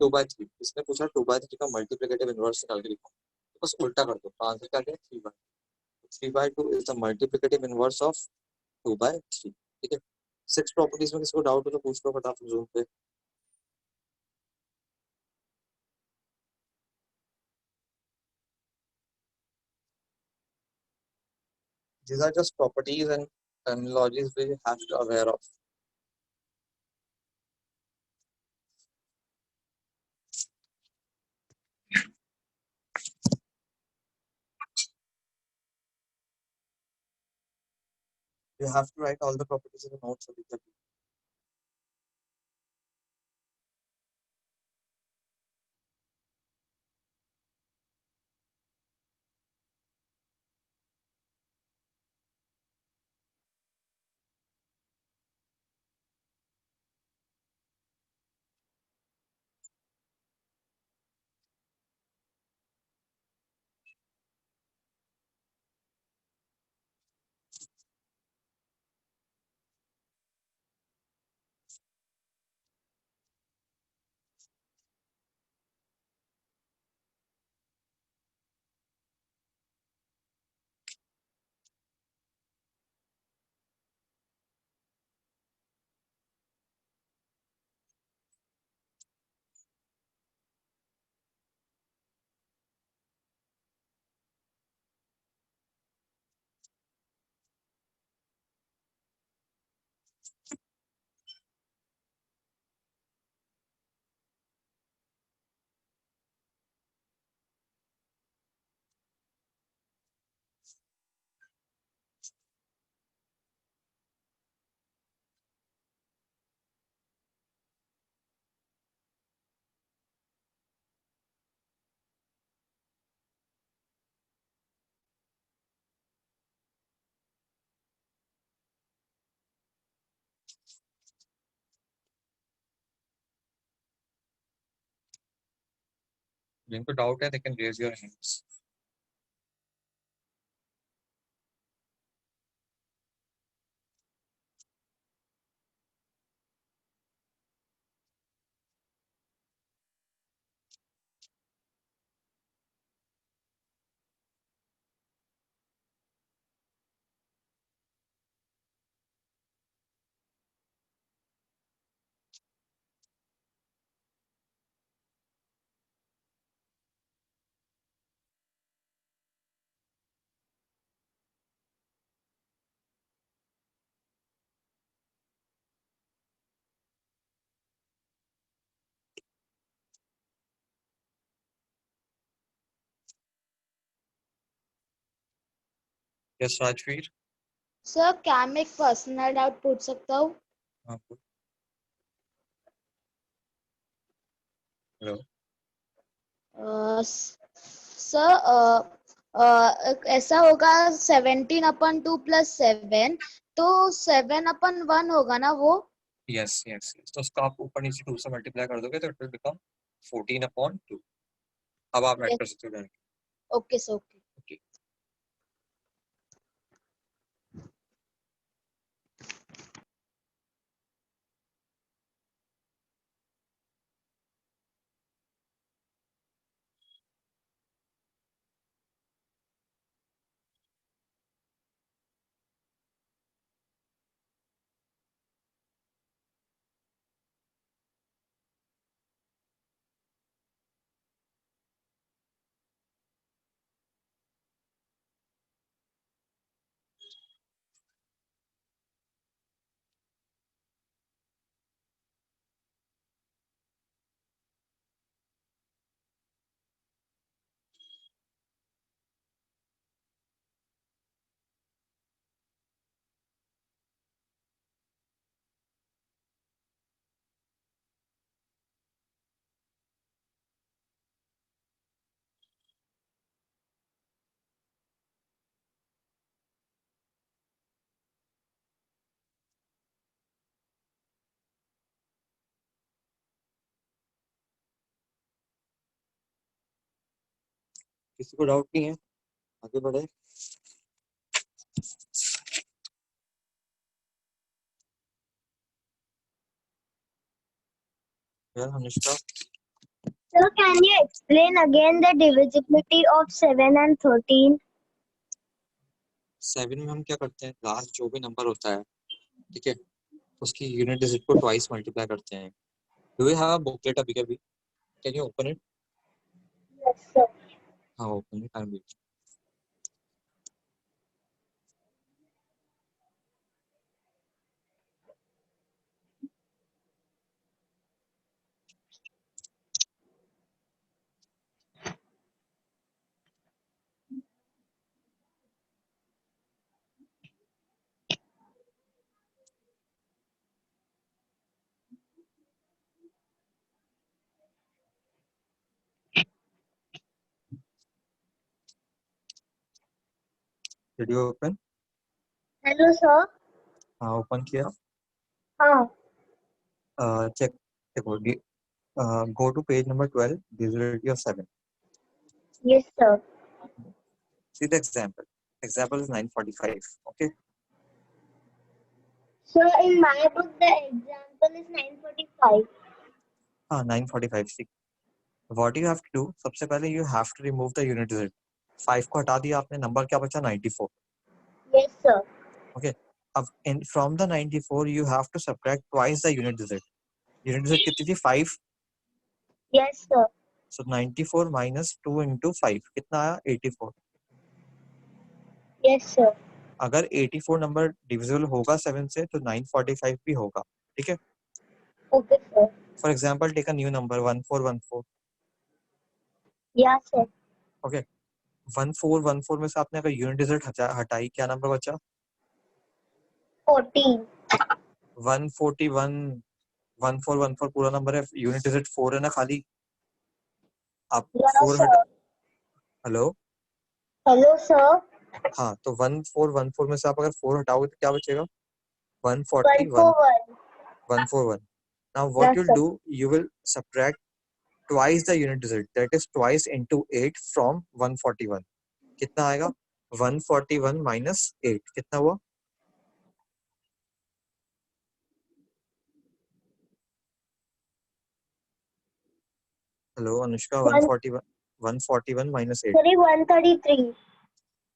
2 by 3. इसने पूछा 2 by 3 का multiplicative inverse निकाल के लिखो. तो बस उल्टा कर दो. तो आंसर क्या है? 3 by 3 by 2 is the multiplicative inverse of 2 by 3. ठीक है, 6 प्रॉपर्टीज में किसी को डाउट हो तो पूछ लो फटाफट जूम पे. These are just properties and terminologies we have to aware of. You have to write all the properties in the notes of the जिनको डाउट है they can raise your hands. Yes Rajveer. Sir क्या मैं एक personal doubt पूछ सकता हूँ? हाँ hello. Sir ऐसा होगा 17/2 + 7 तो 7/1 होगा ना वो? यस यस यस, तो उसको आप ऊपर नीचे 2 से मल्टीप्लाई कर दोगे तो इट विल बिकम 14/2। अब आप ऐड कर सकते हो direct. Okay sir, okay. Okay, किसी को डाउट नहीं है? आगे बढ़े। यार Anushka, So can you explain again the divisibility of 7 and 13? 7 में हम क्या करते हैं, लास्ट जो भी नंबर होता है, ठीक है, उसकी यूनिट डिजिट को ट्वाइस मल्टीप्लाई करते हैं। Do you have a booklet अभी कभी? Can you open it? Yes, sir. हाँ open it, I will. Did you open? Hello, sir. हाँ ओपन किया। चेक, देखो, go to page number 12, divisibility of 7. Yes, sir. See the example. Example is 945. Okay. So in my book, the example is 945. 945. See, what you have to do, सबसे पहले you have to remove the unit digit. 5 को हटा दिया आपने, number क्या बचा? 94. Yes, sir. Okay. अब from the 94 you have to subtract twice the unit digit. Unit digit कितनी थी? 5. Yes, sir. So 94 minus 2 into 5 कितना आया? 84. Yes, sir. अगर 84 नंबर डिविजिबल होगा 7 से तो 945 भी होगा, ठीक है। Okay, sir. For example take a new number 1414। Yeah, sir. Okay, 1414 में से आपने अगर यूनिट डिजिट हटाई, क्या नंबर बचा? 14. 141। 1414 पूरा नंबर है, यूनिट डिजिट 4 है ना खाली। आप Yeah, 4 sir. Hello, Hello, sir. हाँ, तो 1414 में से आप अगर 4 हटाओगे तो क्या बचेगा? 141 141. 141। Now what Yes, you'll sir. do, you will subtract twice the unit digit, that is twice into 8 from 141. कितना आएगा? 141 minus 8 कितना हुआ? Hello Anushka, 141 minus 8. Sorry, 133.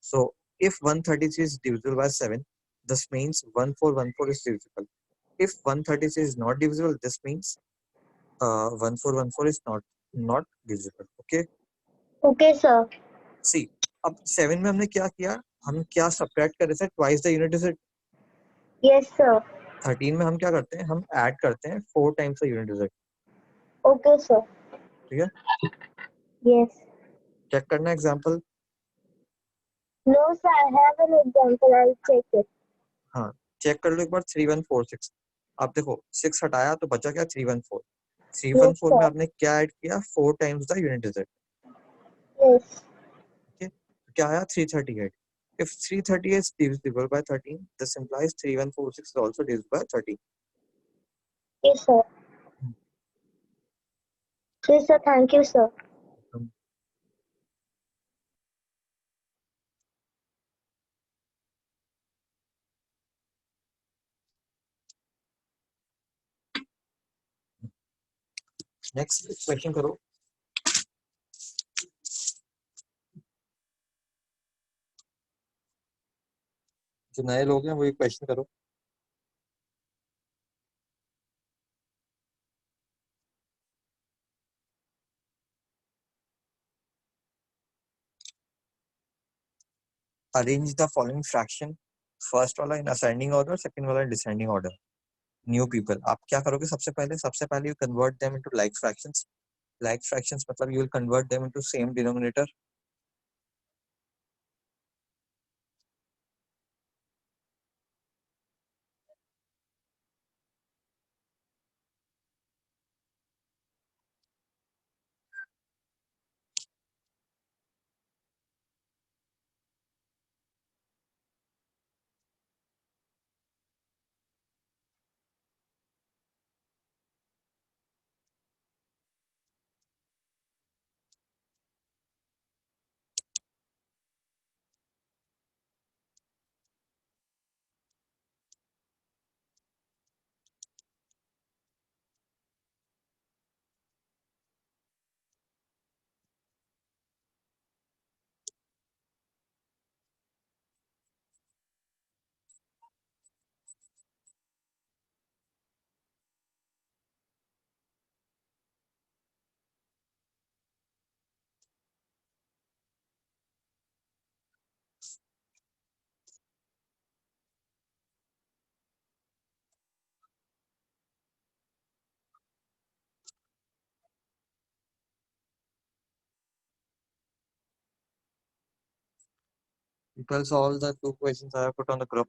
So if 133 is divisible by 7, this means 1414 is divisible. If 133 is not divisible, this means 1414 is not divisible. Okay. Okay, sir. See, अब 7 में हमने क्या किया? हम क्या सब्ट्रैक्ट कर रहे थे? Twice the unit digit. Yes, sir. 13 में हम क्या करते हैं? हम ऐड करते हैं 4 times the unit digit, Okay, sir. ठीक है। Yes. चेक करना example. No, sir, I have an example. I'll check it. हाँ चेक कर लो एक बार 3146 आप देखो 6 हटाया तो बचा क्या 314 314 में sir. आपने क्या ऐड किया 4 times the unit digit Yes. तो क्या आया 338 if 338 is divisible by 13 this implies 3146 is also divisible by 13 Yes, sir. Yes, sir. Thank you, sir. Next question करो जो नए लोग हैं वो ये क्वेश्चन करो arrange the following fraction first वाला इन असेंडिंग ऑर्डर सेकंड वाला in descending order new people आप क्या करोगे सबसे पहले you convert them into like fractions मतलब you will convert them into same denominator people solve the two questions I have put on the group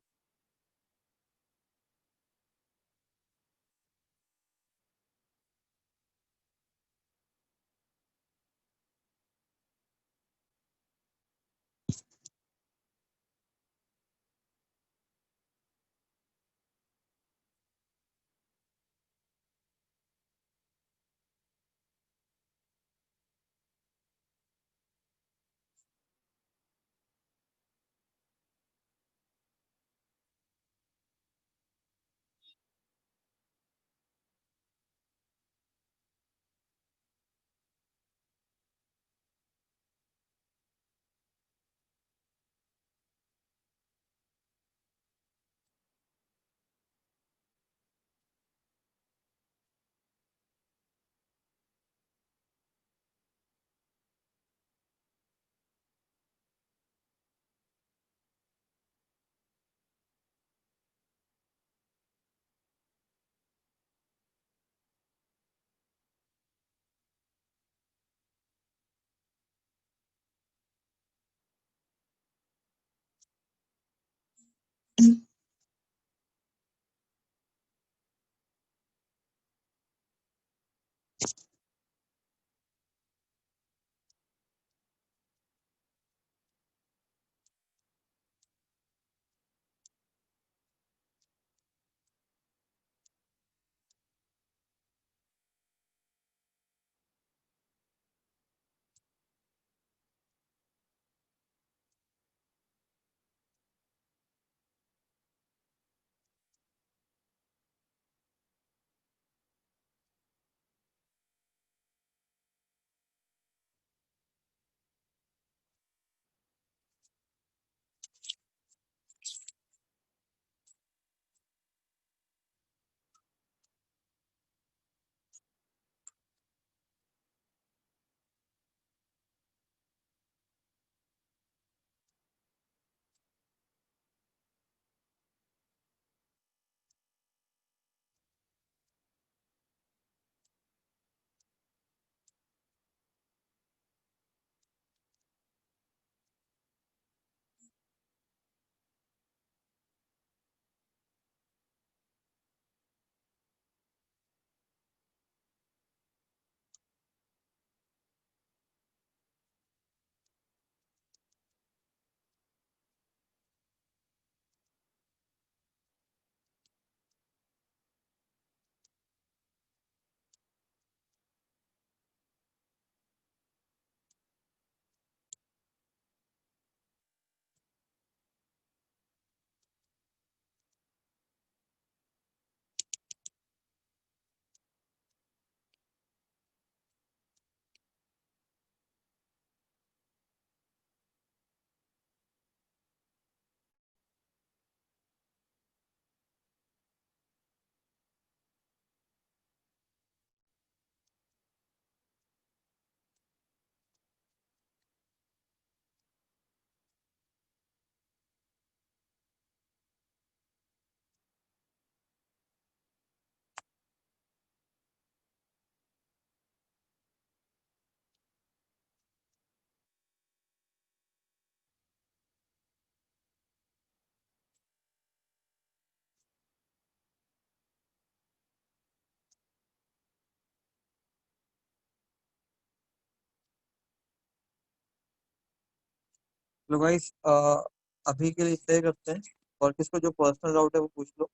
low guys, अभी के लिए इतना ही करते हैं, और किसको जो पर्सनल डाउट है वो पूछ लो।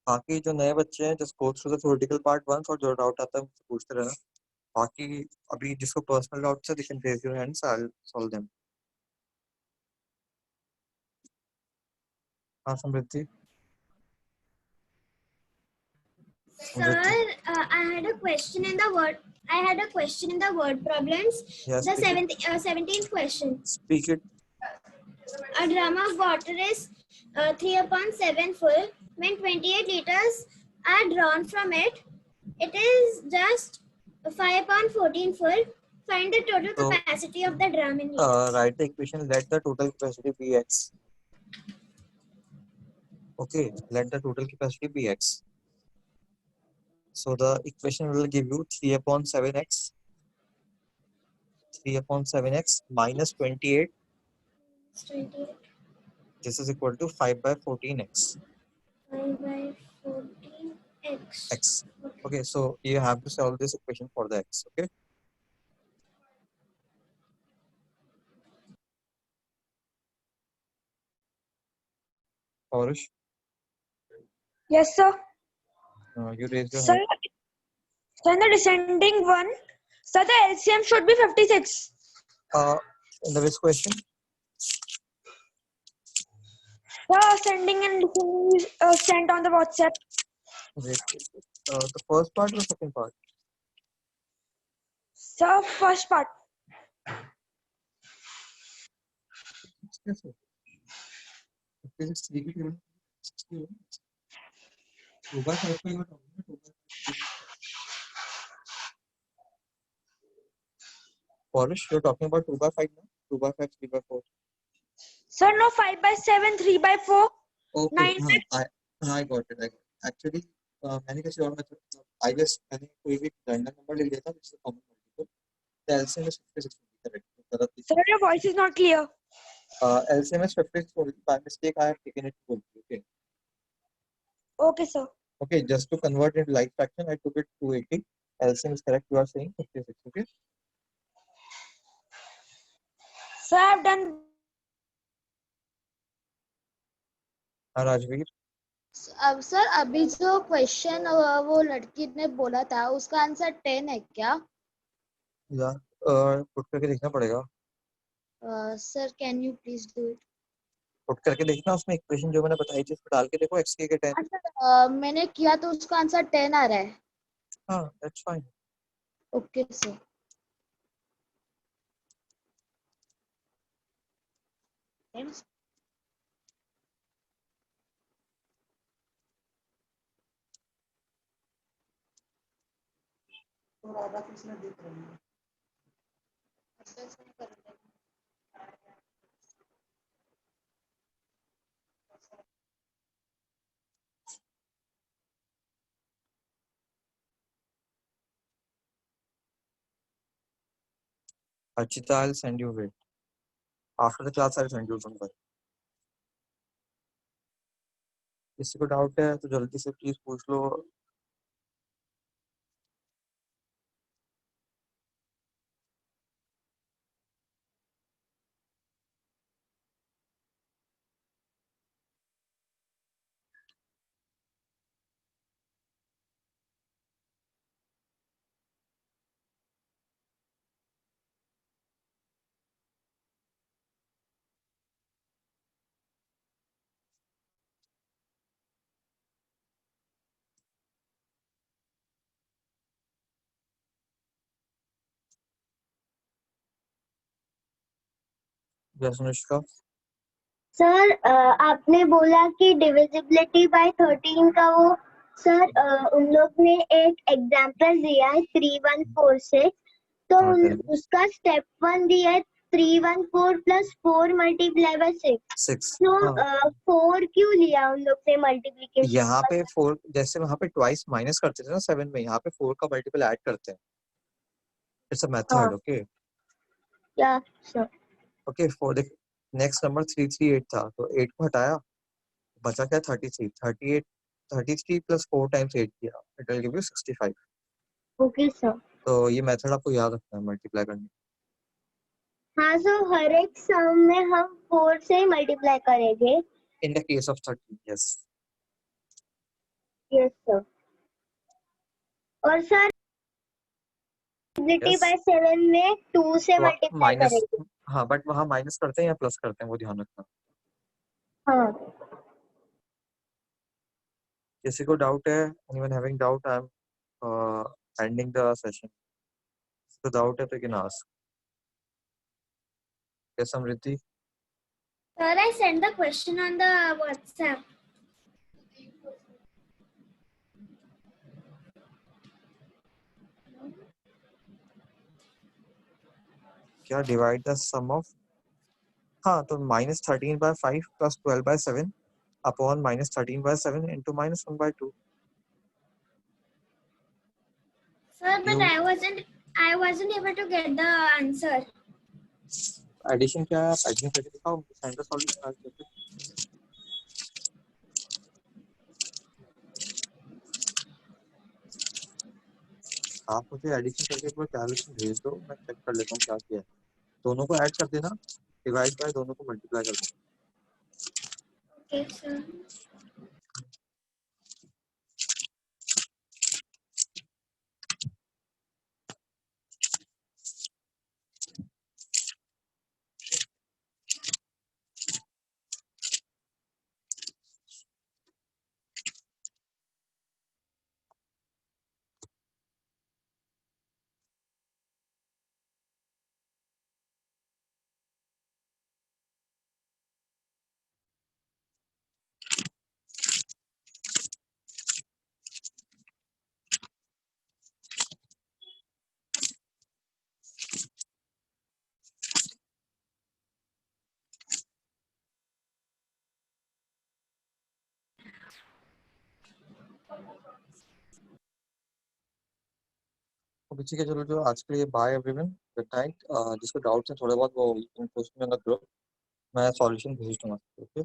बाकी जो नए बच्चे हैं just go through the theoretical part once, और जो डाउट आता है मुझसे पूछते रहना। बाकी अभी जिसको पर्सनल डाउट्स है they can raise your hands, I will solve them. हाँ Samriddhi. Sir, I had a question in the word. I had a question in the word problems. Yes, The speak it. 17th question. Speak it. A drum of water is 3/7 full. When 28 liters are drawn from it, it is just 5/14 full. Find the total So, capacity of the drum in liters. Write the equation. Let the total capacity be x. Okay, let the total capacity be x. So the equation will give you 3/7x. 3/7x minus 28. 28. This is equal to 5/14x. 5/14x. X. Okay, so you have to solve this equation for the x. Okay. Parish, Yes, sir. you raise your Sir, hand. in the descending one, sir, the LCM should be 56. In the which question? Sir, sending and descending is sent on the WhatsApp. Wait. The first part or the second part? Sir, first part. Yes, sir. Physics 3 की table 60 2/5 का you are talking about 2/5. Parish, you're talking about 2/5 now? 2/5, 3/4. Sir, no, 5/7, 3/4, Okay, 9. I got it. Actually, मैंने किसी और method, I guess मैंने कोई भी random number ले लिया था which is a common multiple. The LCM is 56 only, correct. Sir, your voice is not clear. LCM is 56 only. By mistake, I have taken it to 20. Okay. Okay, sir. Okay, just to convert into like fraction, I took it 280. LCM is correct. You are saying 56. Okay. Sir, I have done. Rajveer. अब sir अभी जो question वो लड़की ने बोला था उसका answer 10 है क्या? यार पुट करके देखना पड़ेगा. Sir can you please do it? Put करके देखना, उसमें इक्वेशन जो मैंने बताई थी उसको डाल के देखो x के 10. अच्छा मैंने किया तो उसका आंसर 10 आ रहा है. हाँ, that's fine. Okay sir. Archita, I'll send you it. After the class, I'll send you somewhere. किसी को डाउट है तो जल्दी से प्लीज पूछ लो. Yes, Anushka. सर आपने बोला कि डिविजिबिलिटी बाय 13 का वो सर उन लोग ने एक एग्जांपल दिया है 3146 तो हाँ, tell me. उसका स्टेप 1 दिया है 314 प्लस 4 मल्टीप्लाई बाय 6 6. तो हाँ. 4 क्यों लिया उन लोग ने मल्टीप्लिकेशन? यहाँ पे 4 जैसे वहाँ पे ट्वाइस माइनस करते थे ना 7 में, यहाँ पे 4 का मल्टीपल ऐड करते हैं. It's a method. ओके. या sir okay, for the next number 338 था तो 8 को हटाया, बचा क्या 33. 38 33 प्लस 4 टाइम्स 8 किया, it will give you 65. Okay sir. तो ये मेथड आपको याद रखना है मल्टीप्लाई करने. हाँ सर, हर एक सम में हम 4 से मल्टीप्लाई करेंगे. In the case of 13, yes. Yes sir. और सर Yes. बाय 7 में 2 से मल्टीप्लाई माइनस, करेंगे. हाँ बट वहाँ माइनस करते हैं या प्लस करते हैं वो ध्यान रखना. हाँ. किसी को डाउट है? Anyone having doubt? I am ending the session. So doubt है तो you can ask. Yes, Samriddhi. Sir, I sent the question on the WhatsApp. क्या डिवाइड द सम ऑफ, हाँ तो -13/5 + 12/7 upon -13/7 into -1/2. Sir, but You- I wasn't able to get the answer. Addition क्या है? Addition करके दिखाओ. Centre solution आज करके. आप मुझे एडिशन करके एक बार कैलकुलेशन भेज दो, मैं चेक कर लेता हूँ क्या किया है. दोनों को ऐड कर देना, डिवाइड बाय दोनों को मल्टीप्लाई कर देना. Okay, sir. तो ठीक है, चलो जो आज के लिए बाय एवरीवन, गुड नाइट. जिसको डाउट्स हैं थोड़े बहुत वो पोस्ट में ग्रुप, मैं सॉल्यूशन भेज दूंगा. ओके.